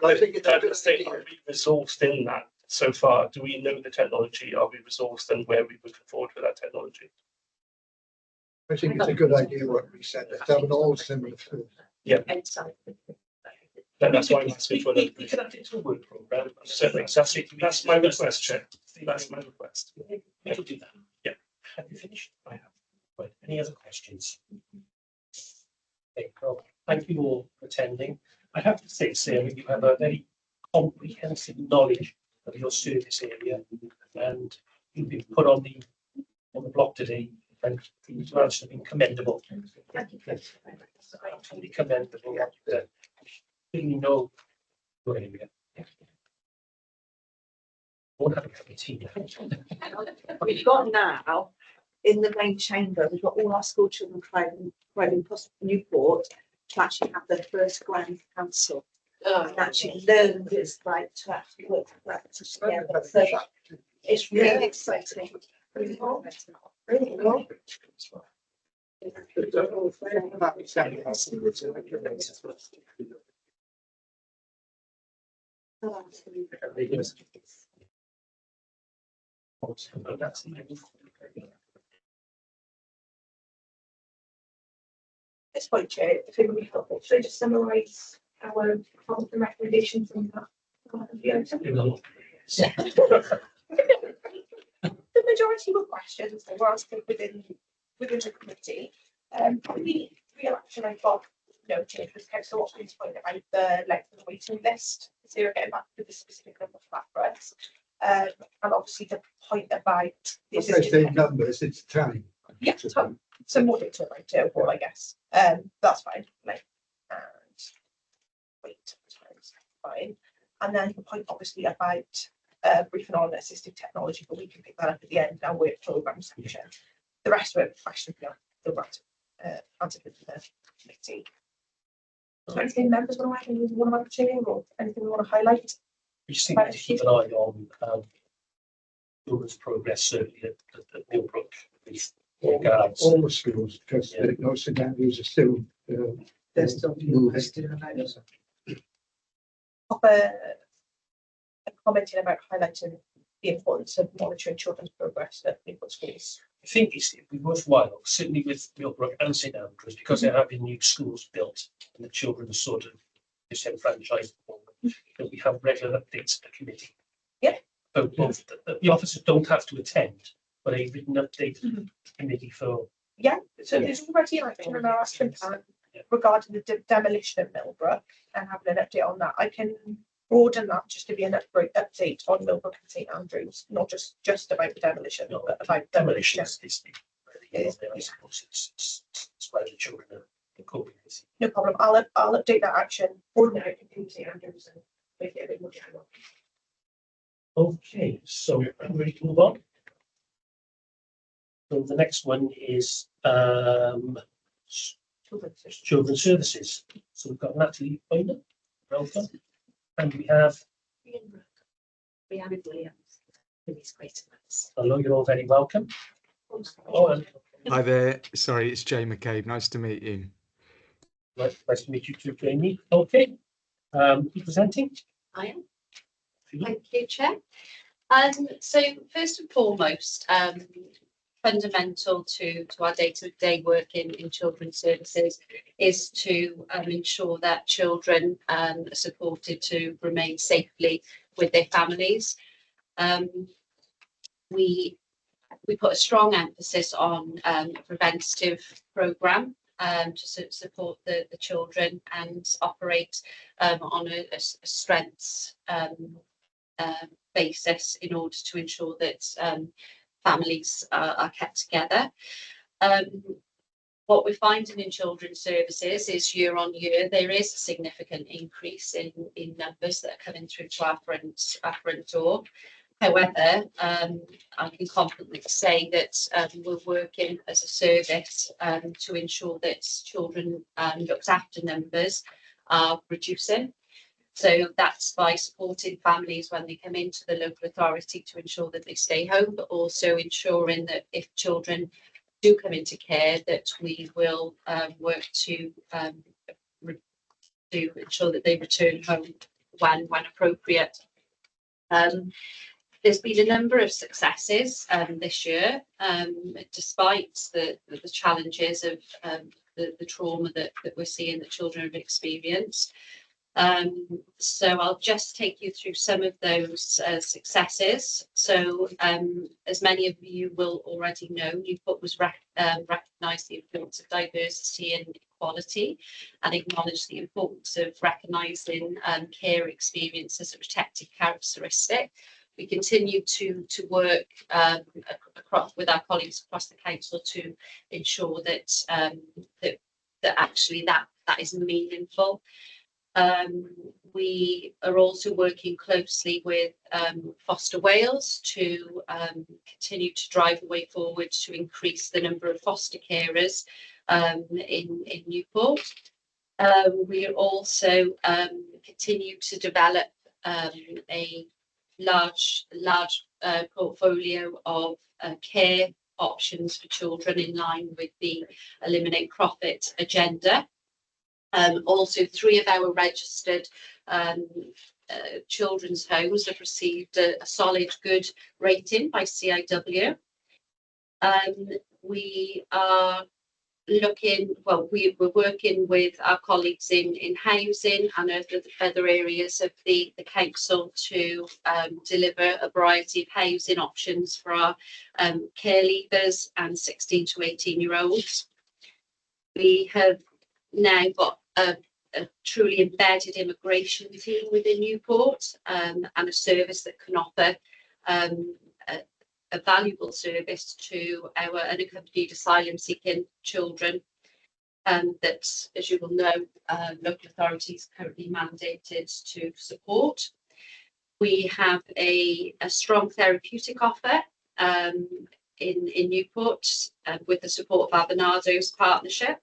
I think it's a good Are we resourced in that so far? Do we know the technology? Are we resourced, and where are we moving forward with that technology? I think it's a good idea what we said. Let's have an all similar food. Inside. That's why I'm asking for We the. could add it to a work programme. Certainly, that's my request, Chair. That's my request. We could do that. Yeah. Have you finished? I have. Right. Any other questions? Okay, well, thank you all for attending. I have to say, Sarah, you have a very comprehensive knowledge of your service area, and you've been put on the block today, and these answers have been commendable. Thank you. Absolutely commendable. What you've done. Really know your area. Won't have a cup of tea. We've got now in the main chamber, we've got all our school children driving across Newport to actually have their first grand council and actually learn what it's like to actually work together. So it's really exciting. Really cool. Really cool. This point, Chair, if it would be helpful, should I just summarise our comments and recommendations from that? The majority were questions that were asked within the committee. The re-election I got noted was Councillor Watkins' point about the length of the waiting list. So you're getting back with the specific number for that for us. And obviously the point about the When I say numbers, it's time. yeah, some more data about it overall, I guess. That's fine. And wait, fine. And then the point obviously about briefing on assistive technology, but we can pick that up at the end, our work programme section. The rest of it, question, the right answer for the committee. Anything members want to add, anything you want to add, or anything you want to highlight? We just need to keep an eye on children's progress, certainly at Newport. All the schools, because those scenarios are still They're still moving. Commenting about highlighting the importance of monitoring children's progress at Newport schools. I think it'd be worthwhile, certainly with Millbrook and St Andrews, because there have been new schools built and the children are sort of disenfranchised, that we have regular updates to the committee. Yeah. So both the officers don't have to attend, but a written update to the committee for. Yeah, so there's already an action in our action plan regarding the demolition of Millbrook and having an update on that. I can broaden that just to be an update on Millbrook and St Andrews, not just about the demolition, but about demolition. I suppose it's where the children are coping with. No problem. I'll update that action, broaden it out into St Andrews and make it a bit more general. Okay, so I'm ready to move on. So the next one is Children's Services. So we've got Natalie Boyner, welcome. And we have hello, you're all very welcome. Oh, and Hi there. Sorry, it's Jay McCabe. Nice to meet you. nice to meet you too, Jamie. Okay, who's presenting? I am. Thank you, Chair. So first and foremost, fundamental to our day-to-day work in children's services is to ensure that children are supported to remain safely with their families. We put a strong emphasis on a preventative programme to support the children and operate on a strengths basis in order to ensure that families are kept together. What we're finding in children's services is year on year there is a significant increase in numbers that are coming through to our front door. However, I can confidently say that we're working as a service to ensure that children looked after numbers are reducing. So that's by supporting families when they come into the local authority to ensure that they stay home, but also ensuring that if children do come into care, that we will work to ensure that they return home when appropriate. There's been a number of successes this year, despite the challenges of the trauma that we're seeing that children have experienced. So I'll just take you through some of those successes. So as many of you will already know, Newport was recognised the importance of diversity and equality and acknowledged the importance of recognising care experience as a protected characteristic. We continue to work with our colleagues across the council to ensure that that actually that is meaningful. We are also working closely with Foster Wales to continue to drive the way forward to increase the number of foster carers in Newport. We also continue to develop a large portfolio of care options for children in line with the Eliminate Profit agenda. Also, 3 of our registered children's homes have received a solid good rating by CIW. We are we're working with our colleagues in housing and other areas of the council to deliver a variety of housing options for our care leavers and 16 to 18-year-olds. We have now got a truly embedded immigration team within Newport and a service that can offer a valuable service to our unaccompanied asylum-seeking children that, as you will know, local authorities are currently mandated to support. We have a strong therapeutic offer in Newport with the support of our Bernardo's partnership.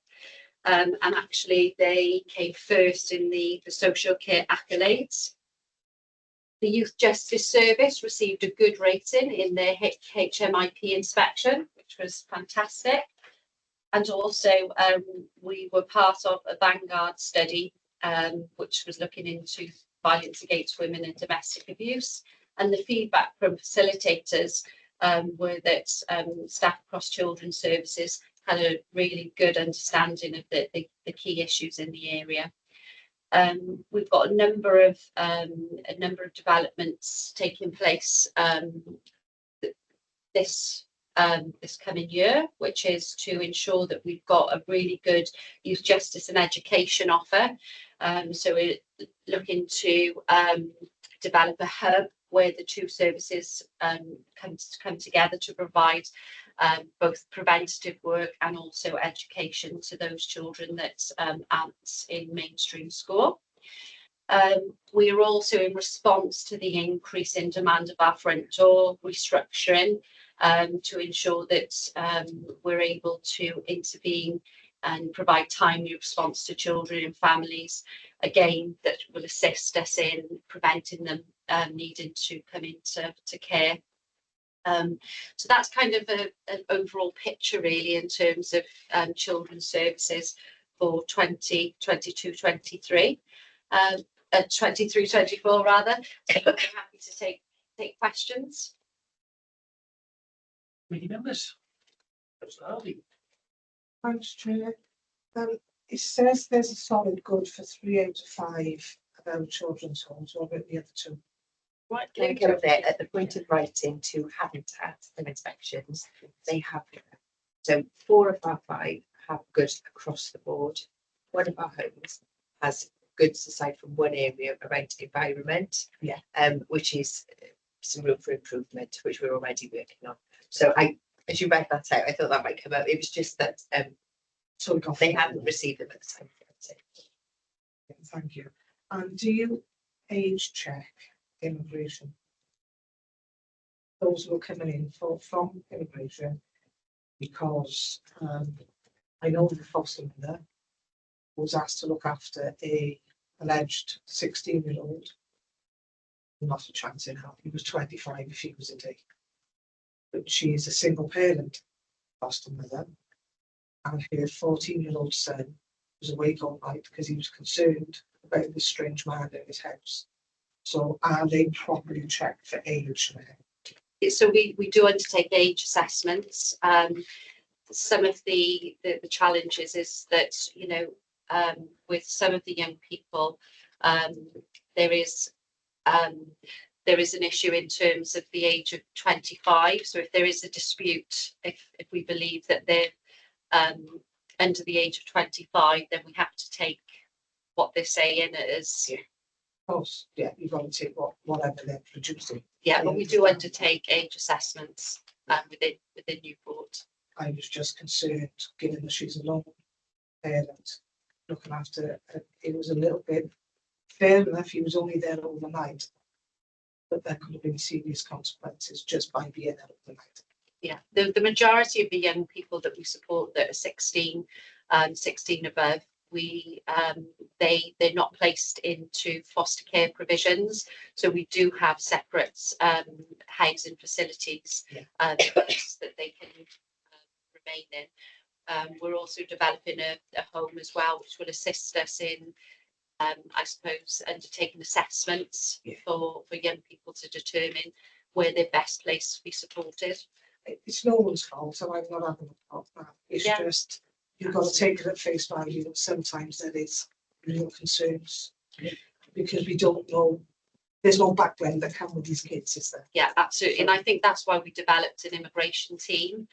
And actually they came first in the social care accolades. The Youth Justice Service received a good rating in their HMIP inspection, which was fantastic. And also we were part of a Vanguard study, which was looking into violence against women and domestic abuse. And the feedback from facilitators were that staff across children's services had a really good understanding of the key issues in the area. We've got a number of developments taking place this this coming year, which is to ensure that we've got a really good youth justice and education offer. So we're looking to develop a hub where the two services come together to provide both preventative work and also education to those children that aren't in mainstream school. We are also, in response to the increase in demand of our front door, restructuring to ensure that we're able to intervene and provide timely response to children and families, again, that will assist us in preventing them needing to come into care. So that's kind of an overall picture really in terms of children's services for 2022-23. 23-24 rather. So I'm happy to take questions. Committee members. Councillor Harvey. Thanks, Chair. It says there's a solid good for 3 out of 5 of our children's homes. What about the other 2? Right, can I go there at the point of writing to haven't had some inspections? They have. So 4 of our 5 have good across the board. One of our homes has goods aside from one area around environment, which is some room for improvement, which we're already working on. So as you read that out, I thought that might come out. It was just that so they hadn't received them at the time. Thank you. And do you age check immigration? Those who are coming in from immigration, because I know the foster mother was asked to look after a alleged 16-year-old. Not a chance in hell. He was 25 if he was a day. But she is a single parent foster mother, and her 14-year-old son was awake all night because he was concerned about this strange man in his house. So are they properly checked for age now? So we do undertake age assessments. Some of the challenges is that, you know, with some of the young people, there is an issue in terms of the age of 25. So if there is a dispute, if we believe that they're under the age of 25, then we have to take what they're saying as. Of course, yeah, you've got to take whatever they're producing. Yeah, but we do undertake age assessments within Newport. I was just concerned, given that she's a lone parent, looking after it was a little bit fair enough. He was only there overnight, but there could have been serious consequences just by being there overnight. Yeah, the majority of the young people that we support that are 16 above, they're not placed into foster care provisions, so we do have separate housing facilities that they can remain in. We're also developing a home as well, which will assist us in, I suppose, undertaking assessments for young people to determine where they're best placed to be supported. It's no one's fault, so I'm not having a fault that. It's just you've got to take it at face value, and sometimes there is real concerns because we don't know. There's no background that come with these kids, is there? Yeah, absolutely. And I think that's why we developed an immigration team,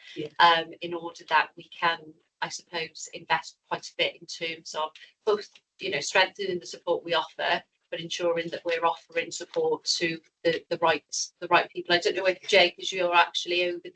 in order that we can, I suppose, invest quite a bit in terms of both, you know, strengthening the support we offer, but ensuring that we're offering support to the right people. I don't know if Jay, because you're actually over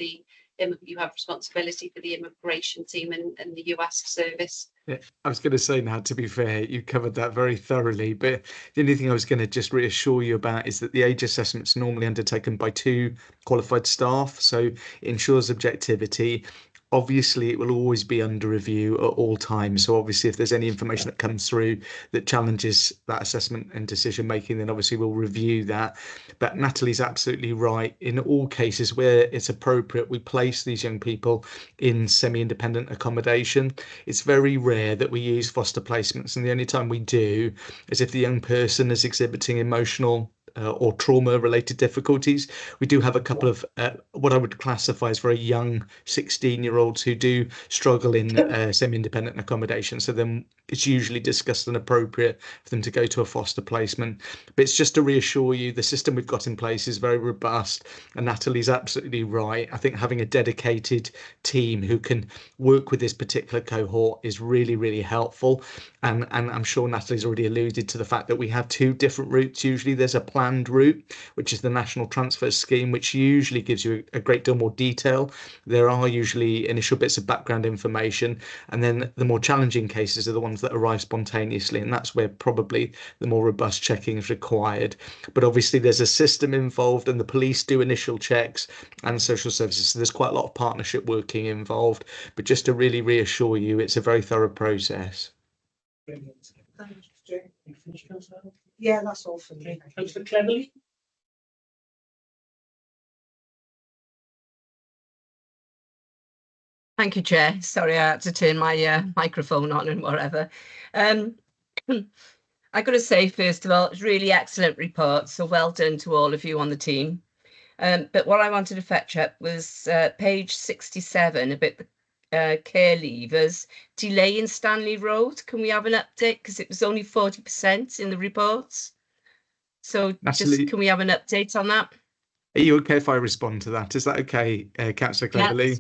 you have responsibility for the immigration team and the US service. Yeah, I was going to say, now, to be fair, you covered that very thoroughly, but the only thing I was going to just reassure you about is that the age assessment's normally undertaken by 2 qualified staff, so it ensures objectivity. Obviously, it will always be under review at all times. So obviously, if there's any information that comes through that challenges that assessment and decision making, then obviously we'll review that. But Natalie's absolutely right. In all cases where it's appropriate, we place these young people in semi-independent accommodation. It's very rare that we use foster placements, and the only time we do is if the young person is exhibiting emotional or trauma related difficulties. We do have a couple of what I would classify as very young 16-year-olds who do struggle in semi-independent accommodation. So then it's usually discussed and appropriate for them to go to a foster placement. But it's just to reassure you, the system we've got in place is very robust, and Natalie's absolutely right. I think having a dedicated team who can work with this particular cohort is really, really helpful. And I'm sure Natalie's already alluded to the fact that we have two different routes. Usually there's a planned route, which is the National Transfer Scheme, which usually gives you a great deal more detail. There are usually initial bits of background information, and then the more challenging cases are the ones that arrive spontaneously, and that's where probably the more robust checking is required. But obviously there's a system involved, and the police do initial checks and social services, so there's quite a lot of partnership working involved. But just to really reassure you, it's a very thorough process. Brilliant. Thanks, Jane. You finished, Councillor? Yeah, that's all for me. Okay. Councillor Cleverly? Thank you, Chair. Sorry, I had to turn my microphone on and whatever. I got to say, first of all, it's really excellent report. So well done to all of you on the team. But what I wanted to fetch up was page 67 about the care leavers delay in Stanley Road. Can we have an update? Because it was only 40% in the reports. So just can we have an update on that? Are you okay if I respond to that? Is that okay, Councillor Cleverly? Yes.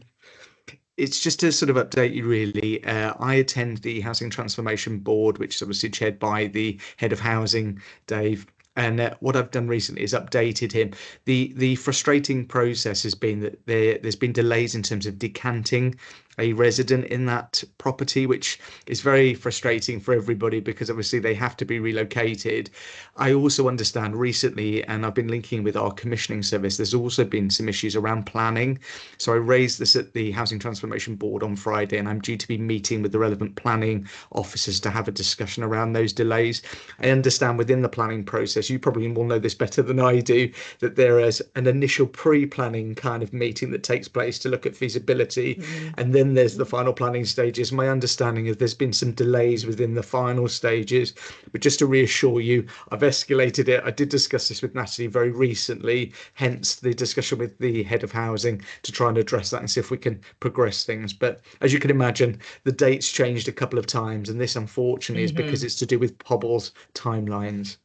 It's just to sort of update you really. I attend the Housing Transformation Board, which is obviously chaired by the Head of Housing, Dave. And what I've done recently is updated him. The frustrating process has been that there's been delays in terms of decanting a resident in that property, which is very frustrating for everybody because obviously they have to be relocated. I also understand recently, and I've been linking with our commissioning service, there's also been some issues around planning. So I raised this at the Housing Transformation Board on Friday, and I'm due to be meeting with the relevant planning officers to have a discussion around those delays. I understand within the planning process, you probably will know this better than I do, that there is an initial pre-planning kind of meeting that takes place to look at feasibility, and then there's the final planning stages. My understanding is there's been some delays within the final stages, but just to reassure you, I've escalated it. I did discuss this with Natalie very recently, hence the discussion with the Head of Housing to try and address that and see if we can progress things. But as you can imagine, the dates changed a couple of times, and this unfortunately is because it's to do with Pobl's timelines.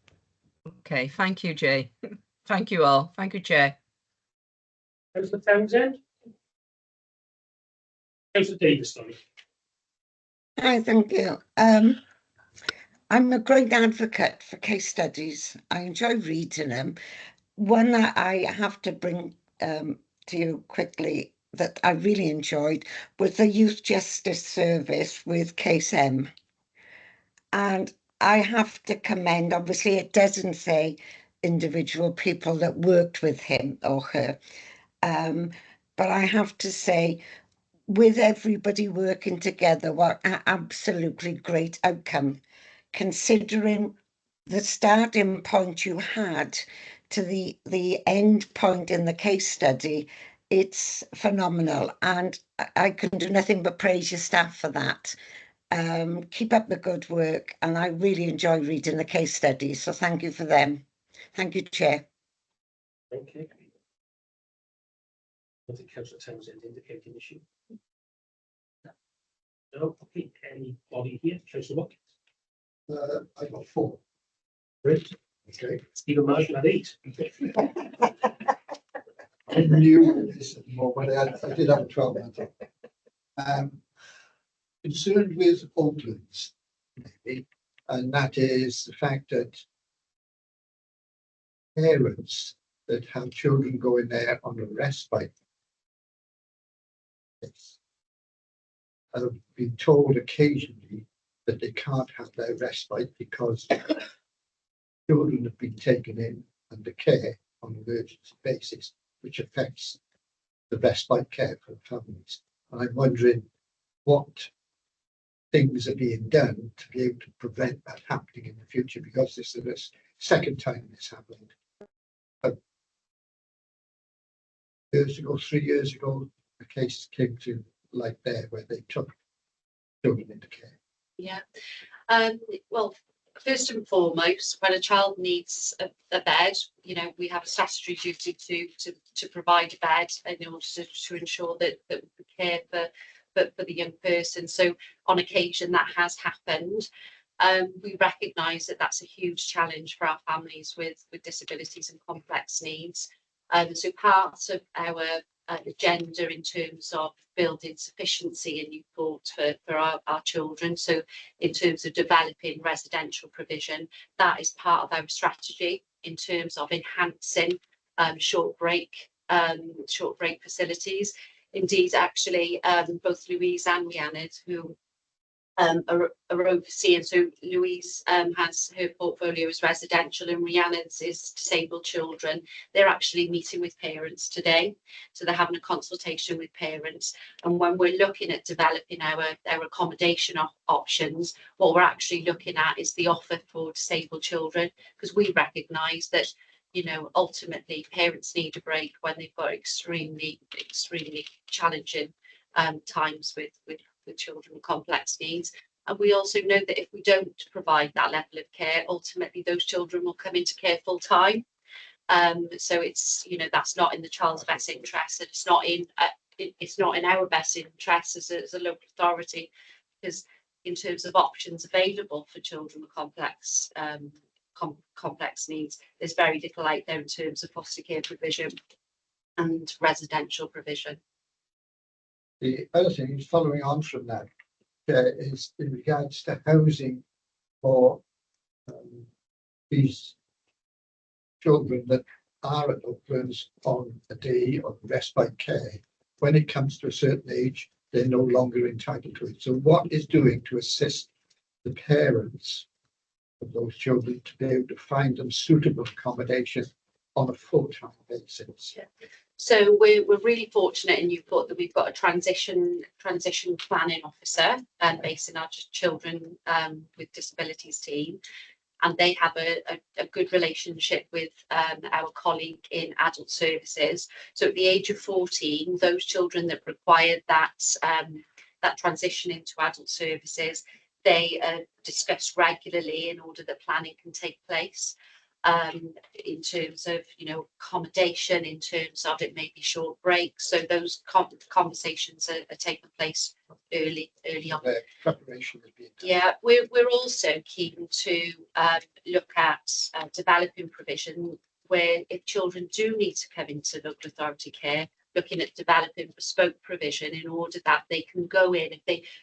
Okay, thank you, Jay. Thank you all. Thank you, Chair. Councillor Townsend? Councillor Davis, sorry. Hi, thank you. I'm a great advocate for case studies. I enjoy reading them. One that I have to bring to you quickly that I really enjoyed was the Youth Justice Service with Case M. And I have to commend, obviously it doesn't say individual people that worked with him or her, but I have to say, with everybody working together, what an absolutely great outcome, considering the starting point you had to the end point in the case study. It's phenomenal, and I can do nothing but praise your staff for that. Keep up the good work, and I really enjoy reading the case studies, so thank you for them. Thank you, Chair. Thank you. I think Councillor Townsend indicating issue. No, okay, anybody here? Councillor Watkins? I got 4. Great. Okay. Stephen Marshall had 8. I knew this at the moment. I did have a 12 month. Concerned with Oaklands, maybe, and that is the fact that parents that have children going there on a respite have been told occasionally that they can't have their respite because children have been taken in under care on an emergency basis, which affects the respite care for families. And I'm wondering what things are being done to be able to prevent that happening in the future, because this is the second time this happened. 3 years ago, a case came to light there where they took children into care. Yeah. Well, first and foremost, when a child needs a bed, you know, we have a statutory duty to provide a bed in order to ensure that we care for the young person. So on occasion that has happened. We recognise that that's a huge challenge for our families with disabilities and complex needs. So part of our agenda in terms of building sufficiency in Newport for our children, so in terms of developing residential provision, that is part of our strategy in terms of enhancing short break facilities. Indeed, actually, both Louise and Rhiannon, who are overseeing. So Louise has her portfolio as residential and Rhiannon's is disabled children. They're actually meeting with parents today. So they're having a consultation with parents. And when we're looking at developing our accommodation options, what we're actually looking at is the offer for disabled children, because we recognise that, you know, ultimately parents need a break when they've got extremely challenging times with children with complex needs. And we also know that if we don't provide that level of care, ultimately those children will come into care full time. So it's, you know, that's not in the child's best interest, and it's not in our best interest as a local authority, because in terms of options available for children with complex needs, there's very little out there in terms of foster care provision and residential provision. The other thing is, following on from that, is in regards to housing for these children that are at Uplands on a day of respite care. When it comes to a certain age, they're no longer entitled to it. So what is doing to assist the parents of those children to be able to find them suitable accommodation on a full-time basis? Yeah. So we're really fortunate in Newport that we've got a transition planning officer based in our children with disabilities team, and they have a good relationship with our colleague in adult services. So at the age of 14, those children that required that transition into adult services, they discuss regularly in order that planning can take place. In terms of, you know, accommodation, in terms of it may be short breaks. So those conversations are taking place early on. Preparation is being done. Yeah, we're also keen to look at developing provision where, if children do need to come into local authority care, looking at developing bespoke provision in order that they can go in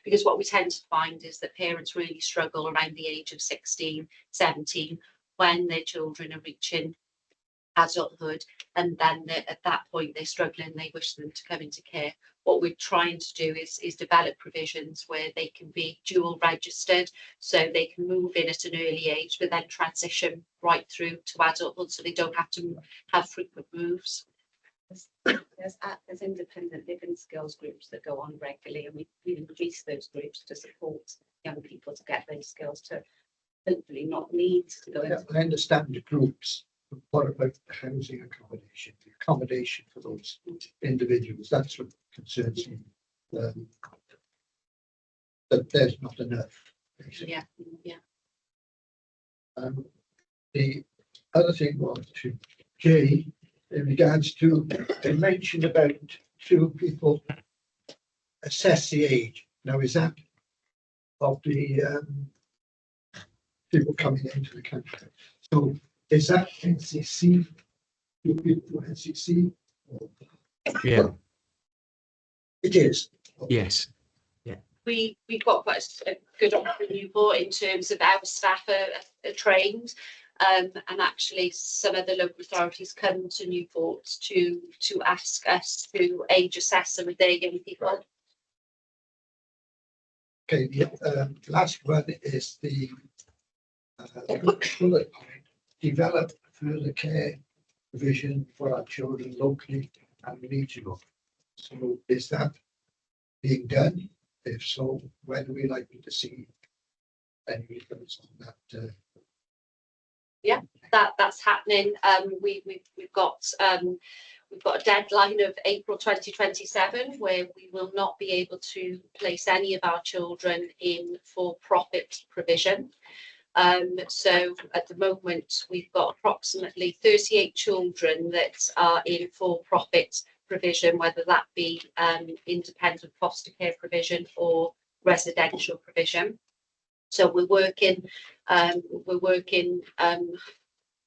because what we tend to find is that parents really struggle around the age of 16, 17 when their children are reaching adulthood, and then at that point they're struggling, they wish them to come into care. What we're trying to do is develop provisions where they can be dual registered, so they can move in at an early age but then transition right through to adulthood, so they don't have to have frequent moves. There's independent living skills groups that go on regularly, and we increase those groups to support young people to get those skills to hopefully not need to go into. I understand the groups, but what about housing accommodation, the accommodation for those individuals? That's what concerns me. That there's not enough. Basically. Yeah. The other thing was to Jay, in regards to, they mentioned about two people assess the age. Now, is that of the people coming into the country? So is that NCC? Two people for NCC? Yeah. It is. Yes. We've got quite a good offer in Newport in terms of our staff are trained, and actually some of the local authorities come to Newport to ask us to age assess some of their young people. Right. Okay, the last one is the bullet point, develop further care provision for our children locally and regional. So is that being done? If so, when are we likely to see any results on that? Yeah, that's happening. We've got a deadline of April 2027 where we will not be able to place any of our children in for-profit provision. So at the moment, we've got approximately 38 children that are in for-profit provision, whether that be independent foster care provision or residential provision. So we're working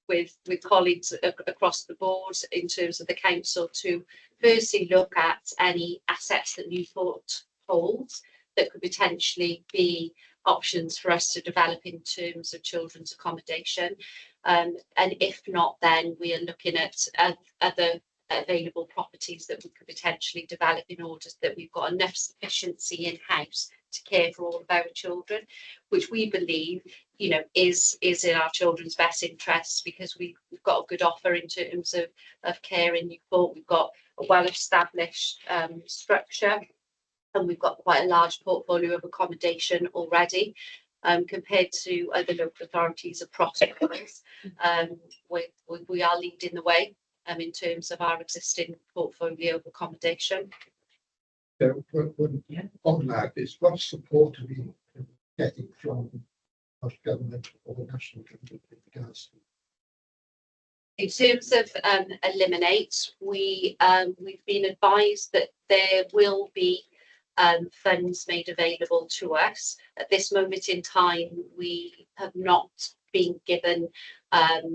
with colleagues across the board in terms of the council to firstly look at any assets that Newport holds that could potentially be options for us to develop in terms of children's accommodation. And if not, then we are looking at other available properties that we could potentially develop in order that we've got enough sufficiency in-house to care for all of our children, which we believe, you know, is in our children's best interests, because we've got a good offer in terms of care in Newport. We've got a well-established structure, and we've got quite a large portfolio of accommodation already, compared to other local authorities across Wales. We are leading the way in terms of our existing portfolio of accommodation. So on that is, what support are we getting from our government or the national government with regards to? In terms of Eliminate, we've been advised that there will be funds made available to us. At this moment in time, we have not been given, I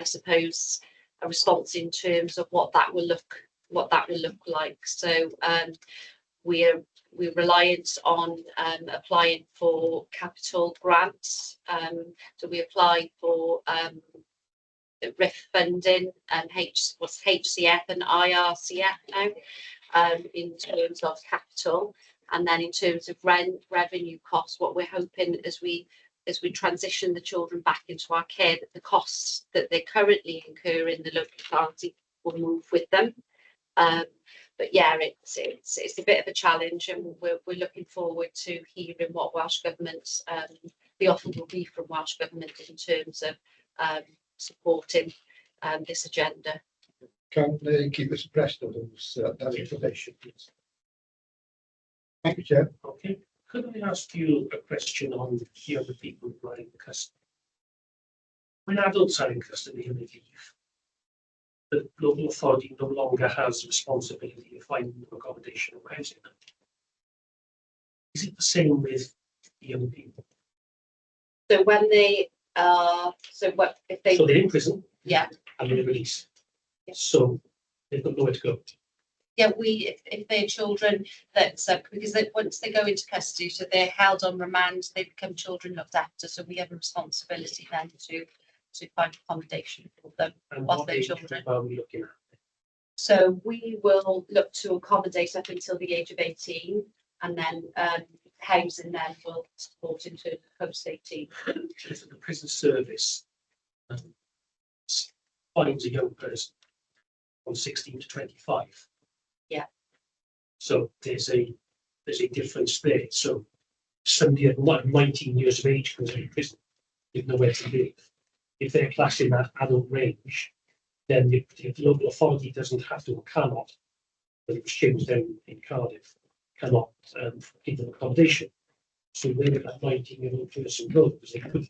suppose, a response in terms of what that will look like. So we're reliant on applying for capital grants. So we applied for RIF funding and HCF and IRCF now in terms of capital, and then in terms of revenue costs, what we're hoping as we transition the children back into our care, that the costs that they currently incur in the local authority will move with them. But yeah, it's a bit of a challenge, and we're looking forward to hearing what Welsh Government, the offer will be from Welsh Government in terms of supporting this agenda. Can they keep us abreast of those, that information, please? Thank you, Chair. Okay, could I ask you a question on the other people who are in custody? When adults are in custody and they leave, the local authority no longer has responsibility of finding them accommodation or housing them. Is it the same with the young people? So when they so they're in prison, yeah, and they're released. Yeah. So they've got nowhere to go. Yeah, if they're children that because once they go into custody, so they're held on remand, they become children looked after. So we have a responsibility then to find accommodation for them whilst they're children. Are we looking at? So we will look to accommodate up until the age of 18, and then housing then will support into post 18. If the prison service finds a young person from 16 to 25. Yeah. So there's a difference there. So somebody at 19 years of age goes in prison with nowhere to live. If they're classed in that adult range, then the local authority doesn't have to or cannot, but it was changed down in Cardiff, cannot give them accommodation. So where would that 19-year-old person go? Because they could be.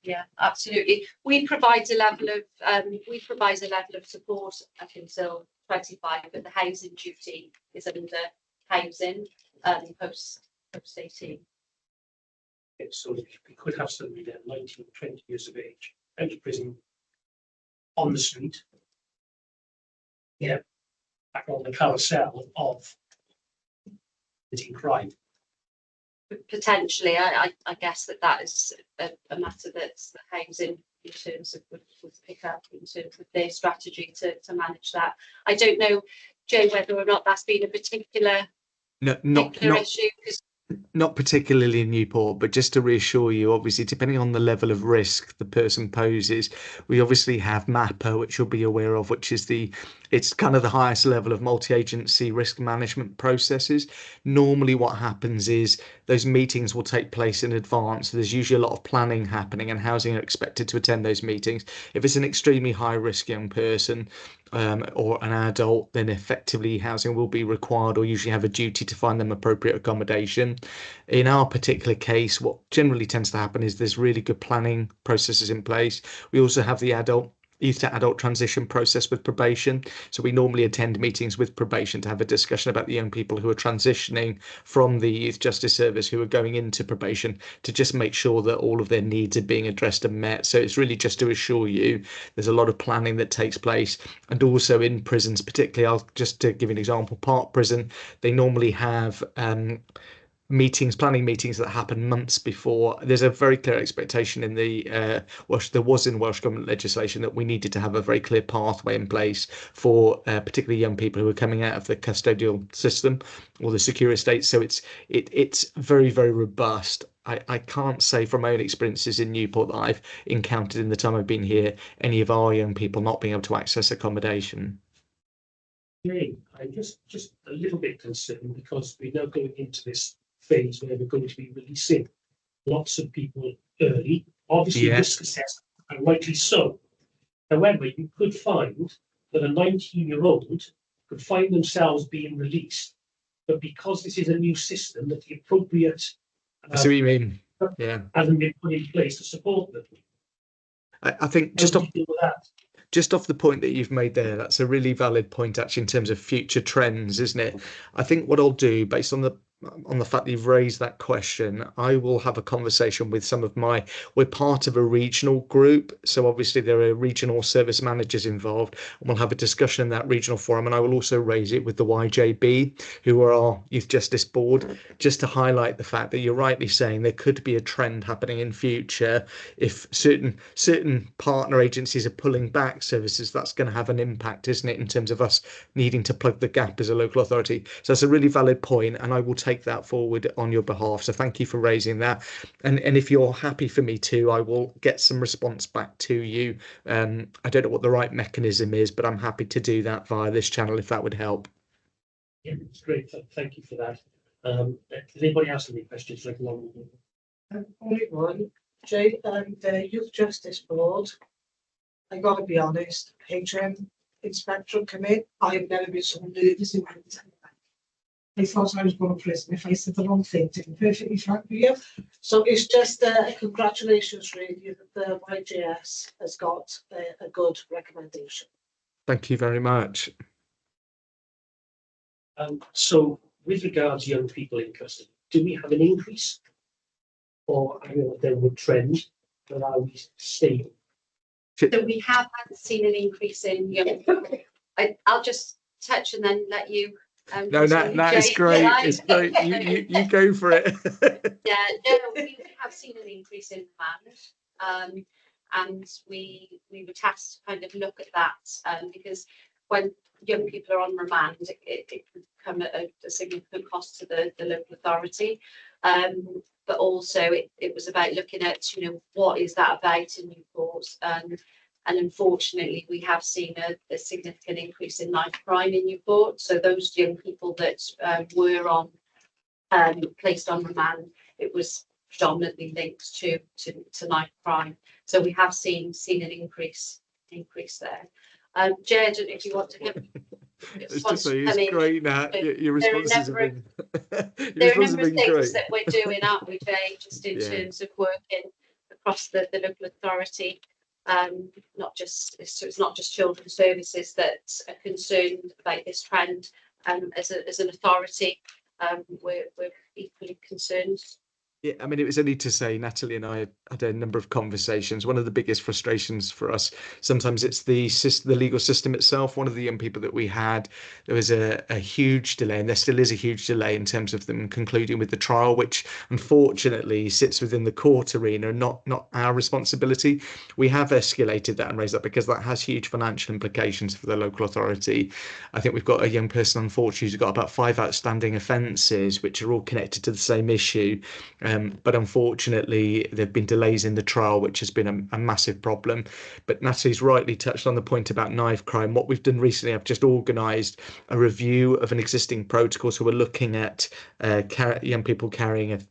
Yeah, absolutely. We provide a level of support up until 25, but the housing duty is under housing post 18. Okay, so we could have somebody there 19, 20 years of age, out of prison, on the street, yeah, back on the carousel of committing crime. Potentially, I guess that is a matter that the housing in terms of would pick up in terms of their strategy to manage that. I don't know, Joe, whether or not that's been a particular issue. Not particularly in Newport, but just to reassure you, obviously, depending on the level of risk the person poses, we obviously have MAPA, which you'll be aware of, which is the it's kind of the highest level of multi-agency risk management processes. Normally what happens is those meetings will take place in advance. There's usually a lot of planning happening, and housing are expected to attend those meetings. If it's an extremely high risk young person or an adult, then effectively housing will be required, or usually have a duty to find them appropriate accommodation. In our particular case, what generally tends to happen is there's really good planning processes in place. We also have the youth to adult transition process with probation. So we normally attend meetings with probation to have a discussion about the young people who are transitioning from the youth justice service, who are going into probation, to just make sure that all of their needs are being addressed and met. So it's really just to assure you there's a lot of planning that takes place. And also in prisons, particularly, I'll just to give you an example, Park Prison, they normally have planning meetings that happen months before. There's a very clear expectation in the there was in Welsh Government legislation that we needed to have a very clear pathway in place for particularly young people who are coming out of the custodial system or the secure estate. So it's very, very robust. I can't say from my own experiences in Newport that I've encountered in the time I've been here any of our young people not being able to access accommodation. Okay, I'm just a little bit concerned because we're now going into this phase where we're going to be releasing lots of people early, obviously risk assessed, and rightly so. However, you could find that a 19-year-old could find themselves being released, but because this is a new system, that the appropriate I see what you mean. Yeah, hasn't been put in place to support them. I think just off the point that you've made there, that's a really valid point actually in terms of future trends, isn't it? I think what I'll do, based on the fact that you've raised that question, I will have a conversation with we're part of a regional group, so obviously there are regional service managers involved, and we'll have a discussion in that regional forum, and I will also raise it with the YJB, who are our Youth Justice Board, just to highlight the fact that you're rightly saying there could be a trend happening in future. If certain partner agencies are pulling back services, that's going to have an impact, isn't it, in terms of us needing to plug the gap as a local authority. So that's a really valid point, and I will take that forward on your behalf. So thank you for raising that. And if you're happy for me to, I will get some response back to you. I don't know what the right mechanism is, but I'm happy to do that via this channel if that would help. Yeah, it's great. Thank you for that. Does anybody else have any questions? Only one, Jay, the Youth Justice Board. I gotta be honest, HM Inspector Commit, I've never been so nervous in my life. I thought I was going to prison if I said the wrong thing, to be perfectly frank with you. So it's just congratulations really that the YJS has got a good recommendation. Thank you very much. So with regards to young people in custody, do we have an increase or a downward trend, or are we stable? So we have seen an increase in young people. I'll just touch and then let you. No, that is great. It's great. You go for it. Yeah, no, we have seen an increase in demand, and we were tasked to kind of look at that because when young people are on remand, it can come at a significant cost to the local authority. But also it was about looking at what is that about in Newport, and unfortunately, we have seen a significant increase in knife crime in Newport. So those young people that were placed on remand, it was predominantly linked to knife crime. So we have seen an increase there. Jay, I don't know if you want to give. It's just say it's great, Nat. Your responses have been. There are a number of things that we're doing, aren't we, Jay? Just in terms of working across the local authority. It's not just children's services that are concerned about this trend. As an authority, we're equally concerned. Yeah, I mean, it was only to say, Natalie and I had a number of conversations. One of the biggest frustrations for us, sometimes it's the legal system itself. One of the young people that we had, there was a huge delay, and there still is a huge delay in terms of them concluding with the trial, which unfortunately sits within the court arena, not our responsibility. We have escalated that and raised that because that has huge financial implications for the local authority. I think we've got a young person, unfortunately, who's got about 5 outstanding offences, which are all connected to the same issue. but unfortunately there have been delays in the trial, which has been a massive problem. But Natalie's rightly touched on the point about knife crime. What we've done recently, I've just organised a review of an existing protocol, so we're looking at young people carrying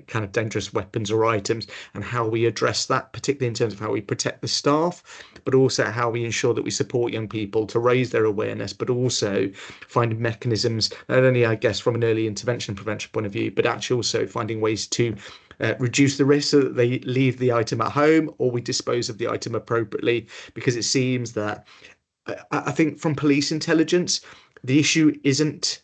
kind of dangerous weapons or items, and how we address that, particularly in terms of how we protect the staff, but also how we ensure that we support young people to raise their awareness, but also find mechanisms, not only I guess from an early intervention prevention point of view, but actually also finding ways to reduce the risk so that they leave the item at home, or we dispose of the item appropriately. Because it seems that I think from police intelligence, the issue isn't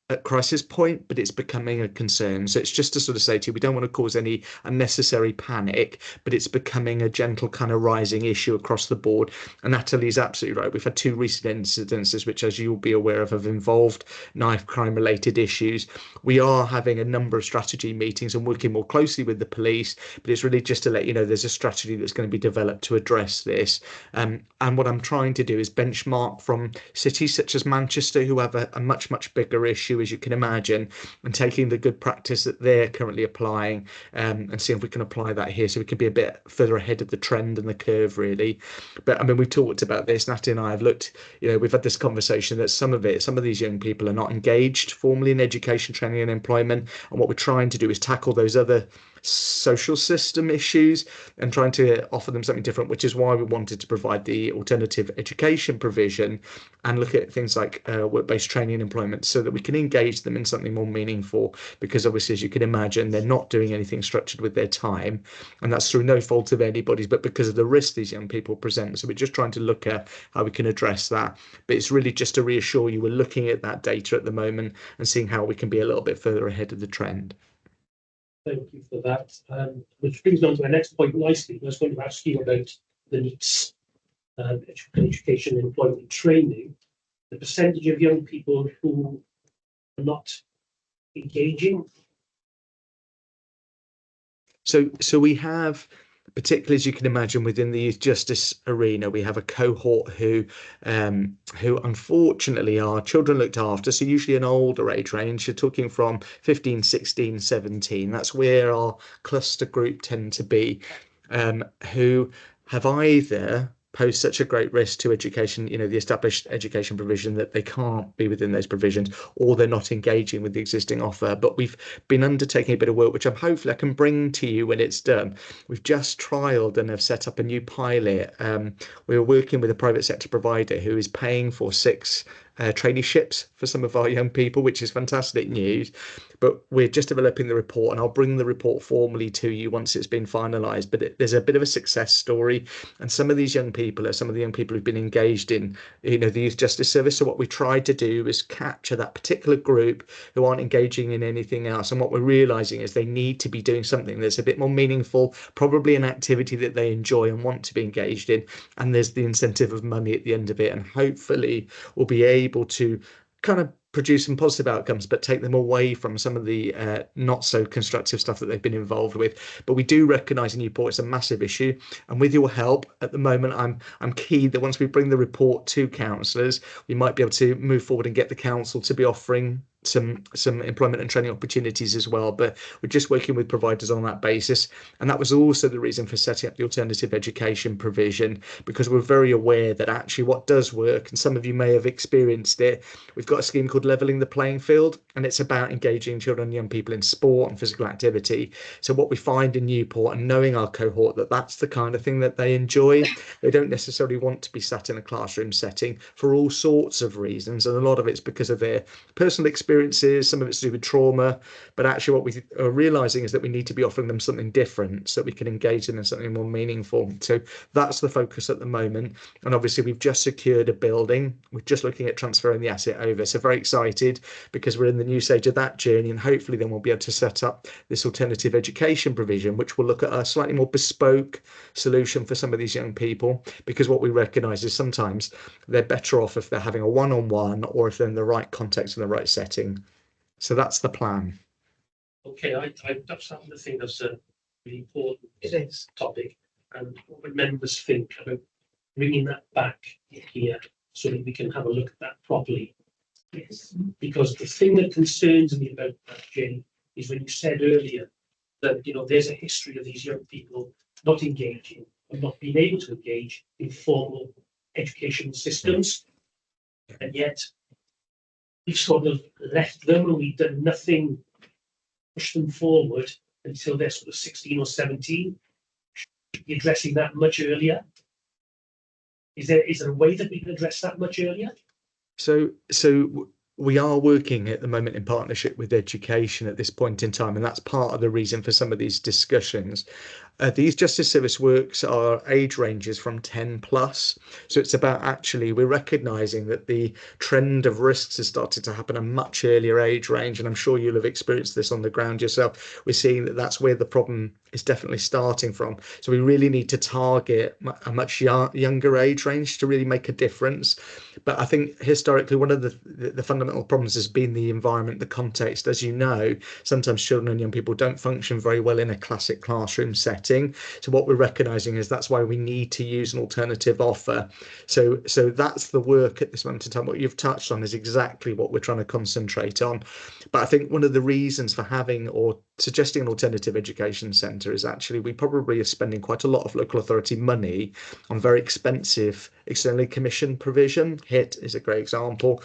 at crisis point, but it's becoming a concern. So it's just to sort of say to you, we don't want to cause any unnecessary panic, but it's becoming a gentle kind of rising issue across the board. And Natalie's absolutely right. We've had 2 recent incidences, which, as you'll be aware of, have involved knife crime related issues. We are having a number of strategy meetings and working more closely with the police, but it's really just to let you know there's a strategy that's going to be developed to address this. And what I'm trying to do is benchmark from cities such as Manchester, who have a much, much bigger issue, as you can imagine, and taking the good practice that they're currently applying, and see if we can apply that here, so we can be a bit further ahead of the trend and the curve, really. But I mean, we've talked about this, Natalie and I have looked, we've had this conversation that some of these young people are not engaged formally in education, training and employment, and what we're trying to do is tackle those other social system issues and trying to offer them something different, which is why we wanted to provide the alternative education provision and look at things like work-based training and employment, so that we can engage them in something more meaningful. Because obviously, as you can imagine, they're not doing anything structured with their time, and that's through no fault of anybody's, but because of the risk these young people present. So we're just trying to look at how we can address that. But it's really just to reassure you, we're looking at that data at the moment and seeing how we can be a little bit further ahead of the trend. Thank you for that. Which brings me on to my next point nicely. I was going to ask you about the NEETs, education, employment, training. The percentage of young people who are not engaging. So we have, particularly as you can imagine, within the youth justice arena, we have a cohort who unfortunately are children looked after, so usually an older age range. You're talking from 15, 16, 17. That's where our cluster group tend to be, who have either pose such a great risk to education, the established education provision, that they can't be within those provisions, or they're not engaging with the existing offer. But we've been undertaking a bit of work, which hopefully I can bring to you when it's done. We've just trialed and have set up a new pilot. We're working with a private sector provider who is paying for 6 traineeships for some of our young people, which is fantastic news. But we're just developing the report, and I'll bring the report formally to you once it's been finalised. But there's a bit of a success story, and some of these young people are some of the young people who've been engaged in, the youth justice service. So what we tried to do is capture that particular group who aren't engaging in anything else, and what we're realising is they need to be doing something that's a bit more meaningful, probably an activity that they enjoy and want to be engaged in, and there's the incentive of money at the end of it, and hopefully we'll be able to kind of produce some positive outcomes, but take them away from some of the not so constructive stuff that they've been involved with. But we do recognise in Newport it's a massive issue, and with your help at the moment, I'm keen that once we bring the report to councillors, we might be able to move forward and get the council to be offering some employment and training opportunities as well. But we're just working with providers on that basis, and that was also the reason for setting up the alternative education provision, because we're very aware that actually what does work, and some of you may have experienced it, we've got a scheme called Levelling the Playing Field, and it's about engaging children and young people in sport and physical activity. So what we find in Newport, and knowing our cohort, that's the kind of thing that they enjoy. They don't necessarily want to be sat in a classroom setting for all sorts of reasons, and a lot of it's because of their personal experiences, some of it's to do with trauma. But actually what we are realising is that we need to be offering them something different so that we can engage them in something more meaningful. So that's the focus at the moment, and obviously we've just secured a building. We're just looking at transferring the asset over, so very excited because we're in the new stage of that journey, and hopefully then we'll be able to set up this alternative education provision, which will look at a slightly more bespoke solution for some of these young people, because what we recognise is sometimes they're better off if they're having a one-on-one, or if they're in the right context and the right setting. So that's the plan. Okay, that's something to think that's a really important topic, and what would members think about bringing that back here so that we can have a look at that properly? Yes. Because the thing that concerns me about that, Jane, is when you said earlier that, you know, there's a history of these young people not engaging and not being able to engage in formal educational systems. And yet we've sort of left them and we've done nothing to push them forward until they're sort of 16 or 17. Should be addressing that much earlier. Is there a way that we can address that much earlier? So we are working at the moment in partnership with education at this point in time, and that's part of the reason for some of these discussions. These justice service works are age ranges from 10 plus. So it's about actually, we're recognising that the trend of risks has started to happen at a much earlier age range. And I'm sure you'll have experienced this on the ground yourself. We're seeing that that's where the problem is definitely starting from. So we really need to target a much younger age range to really make a difference. But I think historically, one of the fundamental problems has been the environment, the context. As you know, sometimes children and young people don't function very well in a classic classroom setting. So what we're recognizing is that's why we need to use an alternative offer. So that's the work at this moment in time. What you've touched on is exactly what we're trying to concentrate on. But I think one of the reasons for having or suggesting an alternative education centre is actually we probably are spending quite a lot of local authority money on very expensive externally commissioned provision. HIT is a great example.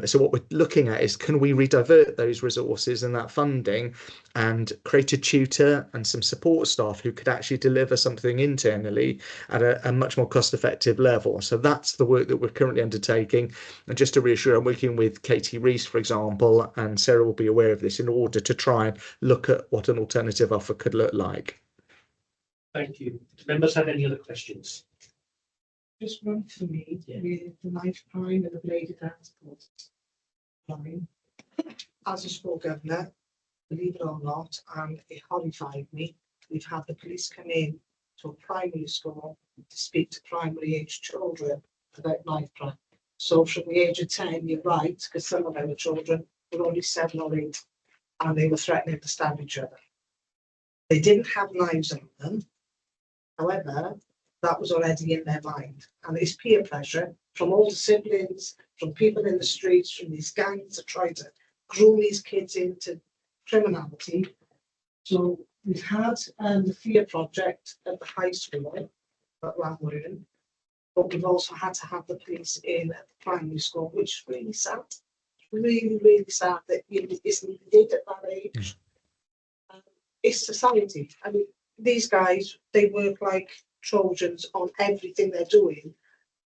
So what we're looking at is, can we redivert those resources and that funding and create a tutor and some support staff who could actually deliver something internally at a much more cost-effective level. So that's the work that we're currently undertaking. And just to reassure, I'm working with Katie Rees, for example, and Sarah will be aware of this, in order to try and look at what an alternative offer could look like. Thank you. Do members have any other questions? Just one for me, with the knife crime and the bladed transport line. As a school governor, believe it or not, and it horrified me, we've had the police come in to a primary school to speak to primary age children about knife crime. So from the age of 10, you're right, because some of our children were only 7 or 8 and they were threatening to stab each other. They didn't have knives on them. However, that was already in their mind. And it's peer pressure from older siblings, from people in the streets, from these gangs that try to groom these kids into criminality. So we've had the fear project at the high school at Llun, but we've also had to have the police in at the primary school, which is really sad. Really, really sad that it isn't needed at that age. It's society. I mean, these guys, they work like Trojans on everything they're doing.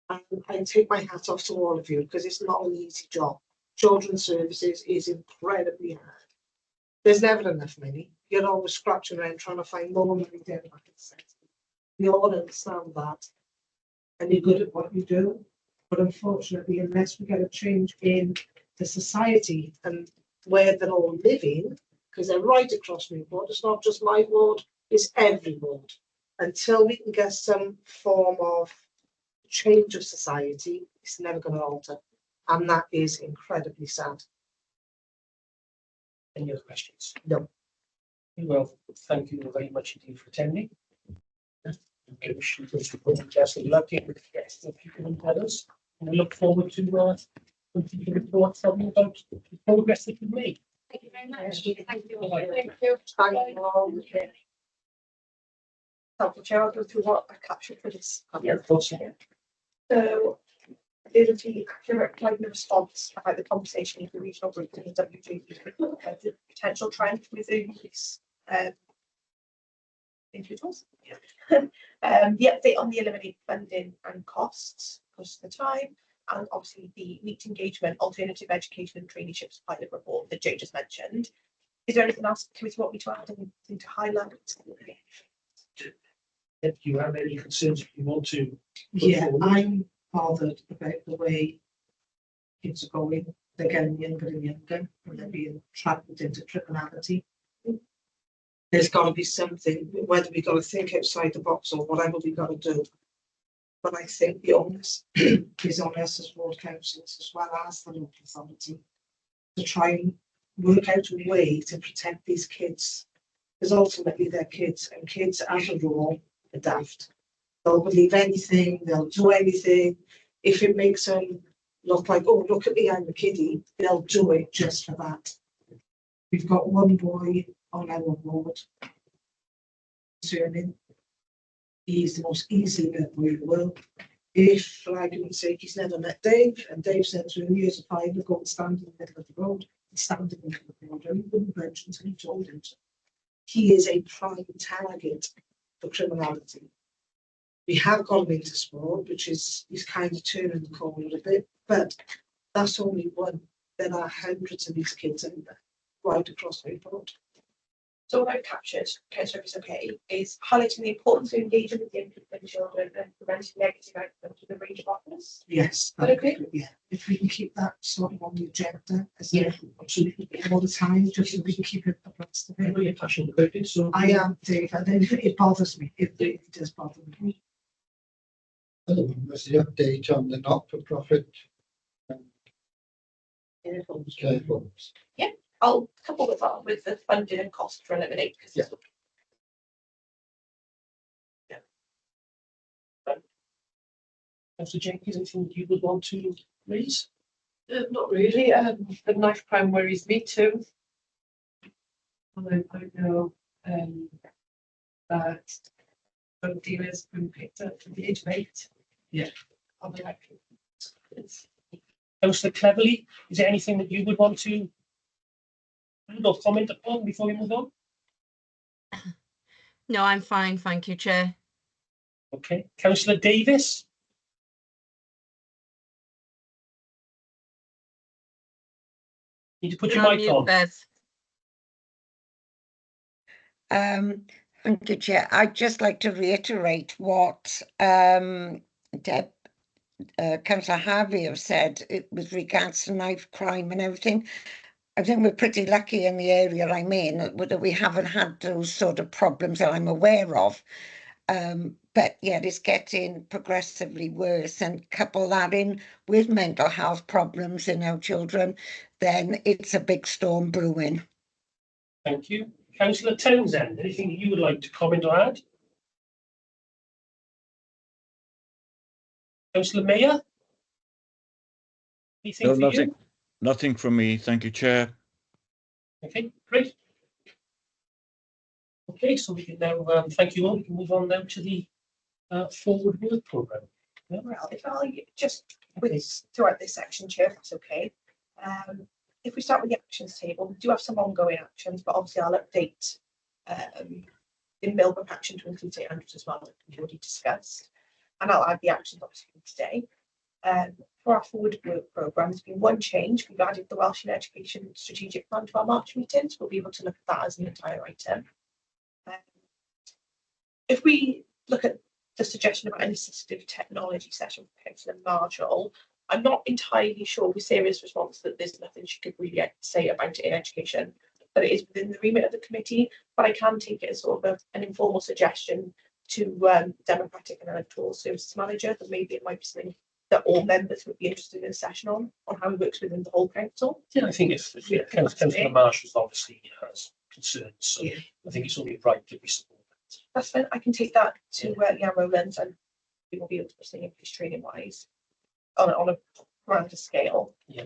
And I take my hat off to all of you, because it's not an easy job. Children's services is incredibly hard. There's never enough money. You're always scratching around trying to find more money down back in the centre. We all understand that. And you're good at what you do. But unfortunately, unless we get a change in the society and where they're all living, because they're right across Newport, it's not just my ward, it's every ward. Until we can get some form of change of society, it's never going to alter. And that is incredibly sad. Any other questions? No. Well, thank you very much indeed for attending. Okay, we should just report to Jess and lucky with guests if you can tell us. And we look forward to continue to report from you about the progress that you've made. Thank you very much. Thank you. Thank you. Helpful Chair, I'll go through what I captured for this. Yeah, of course. So, did the accurate climate response about the conversation with the regional group and the WGB about the potential trend with the use individuals? The update on the eliminated funding and costs most of the time, and obviously the meet engagement, alternative education and traineeships pilot report that Jay just mentioned. Is there anything else the committee want me to add, anything to highlight? If you have any concerns you want to Yeah, I'm bothered about the way kids are going. They're getting younger and younger, and they're being trapped into criminality. There's got to be something, whether we've got to think outside the box or whatever we've got to do. But I think the onus is on us as ward councillors as well as the local authority to try and work out a way to protect these kids. Because ultimately they're kids, and kids as a rule are daft. They'll believe anything, they'll do anything. If it makes them look like, oh, look at me, I'm a kiddie, they'll do it just for that. We've got one boy on our ward concerning. He's the most easy man in the world. If, for argument's sake, he's never met Dave, and Dave said to him, "Here's a fiver, go and stand in the middle of the road," he'd stand in the middle of the road, and he wouldn't budge until he told him to. He is a prime target for criminality. We have gone into sport, which is he's kind of turning the corner a bit, but that's only one. There are hundreds of these kids in there, right across Newport. So what I've captured, Councillor, if it's okay, is highlighting the importance of engaging with young people and children and preventing negative outcomes with a range of offers. Yes, Is that okay? yeah. If we can keep that sort of on the agenda, as all the time, just so we can keep it abreast of I know it. you're passionate about it, so I am, Dave, and then it bothers me. It does bother me. Was the update on the not-for-profit care homes? I'll couple with that with the funding and cost for Eliminate. Yeah. Councillor Jenkins, anything you would want to raise? Not really. The knife crime worries me too. I know that drug dealers been picked up from the age of 8. Yeah. On the record. Councillor Cleverly, is there anything that you would want to add or comment upon before we move on? No, I'm fine, thank you, Chair. Okay, Councillor Davis. Need to put your mic on. Beth. Thank you, Chair. I'd just like to reiterate what Councillor Harvey have said with regards to knife crime and everything. I think we're pretty lucky in the area I'm in that we haven't had those sort of problems that I'm aware of. But yeah, it's getting progressively worse, and couple that in with mental health problems in our children, then it's a big storm brewing. Thank you. Councillor Townsend, anything you would like to comment or add? Councillor Mayor? Anything No, for nothing. you? Nothing from me. Thank you, Chair. Okay, great. Okay, so we can now thank you all. We can move on now to the forward work programme. Yeah. Well, if I just throughout this section, Chair, if that's okay. If we start with the actions table, we do have some ongoing actions, but obviously I'll update in Millbrook action to include 800 as well, like we already discussed. And I'll add the actions obviously today. For our forward work programme, there's been one change. We've added the Welsh in Education Strategic Plan to our March meetings. We'll be able to look at that as an entire item. If we look at the suggestion about an assistive technology session for Councillor Marshall, I'm not entirely sure with Sarah's response that there's nothing she could really say about it in education, but it is within the remit of the committee. But I can take it as sort of an informal suggestion to Democratic and Electoral Services Manager that maybe it might be something that all members would be interested in a session on how it works within the whole council. Yeah, I think if Councillor Marshall obviously has concerns, so yeah. I think it's only right that we support that. That's fine. I can take that to Jan Rowlands, and we will be able to put something in place training wise on a grander scale. Yeah.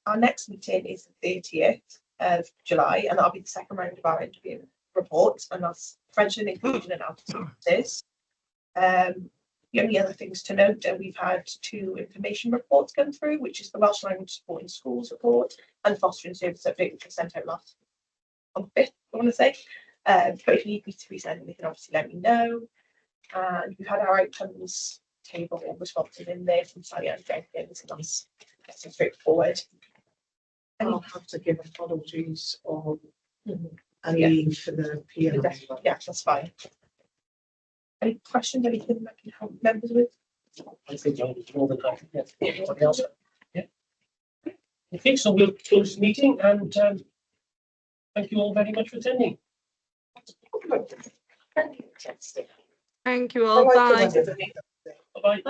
Our next meeting is the 30th of July, and that'll be the second round of our interview reports, and that's prevention, inclusion and analysis. The only other things to note, we've had 2 information reports come through, which is the Welsh Language Support in Schools report and Fostering Service Update, which was sent out last on the 5th, I want to say. But if you need me to resend them, you can obviously let me know. And we've had our outcomes table responses in there from Sally and Jenkins, and that's straightforward. I'll have to give apologies on a leave for the PM. Yeah, that's fine. Any questions, anything that can help members with? I think you're more than happy. Yeah. Anybody else? Yeah. Okay, so we'll close the meeting, and thank you all very much for attending. Thank you all. Bye. Bye-bye.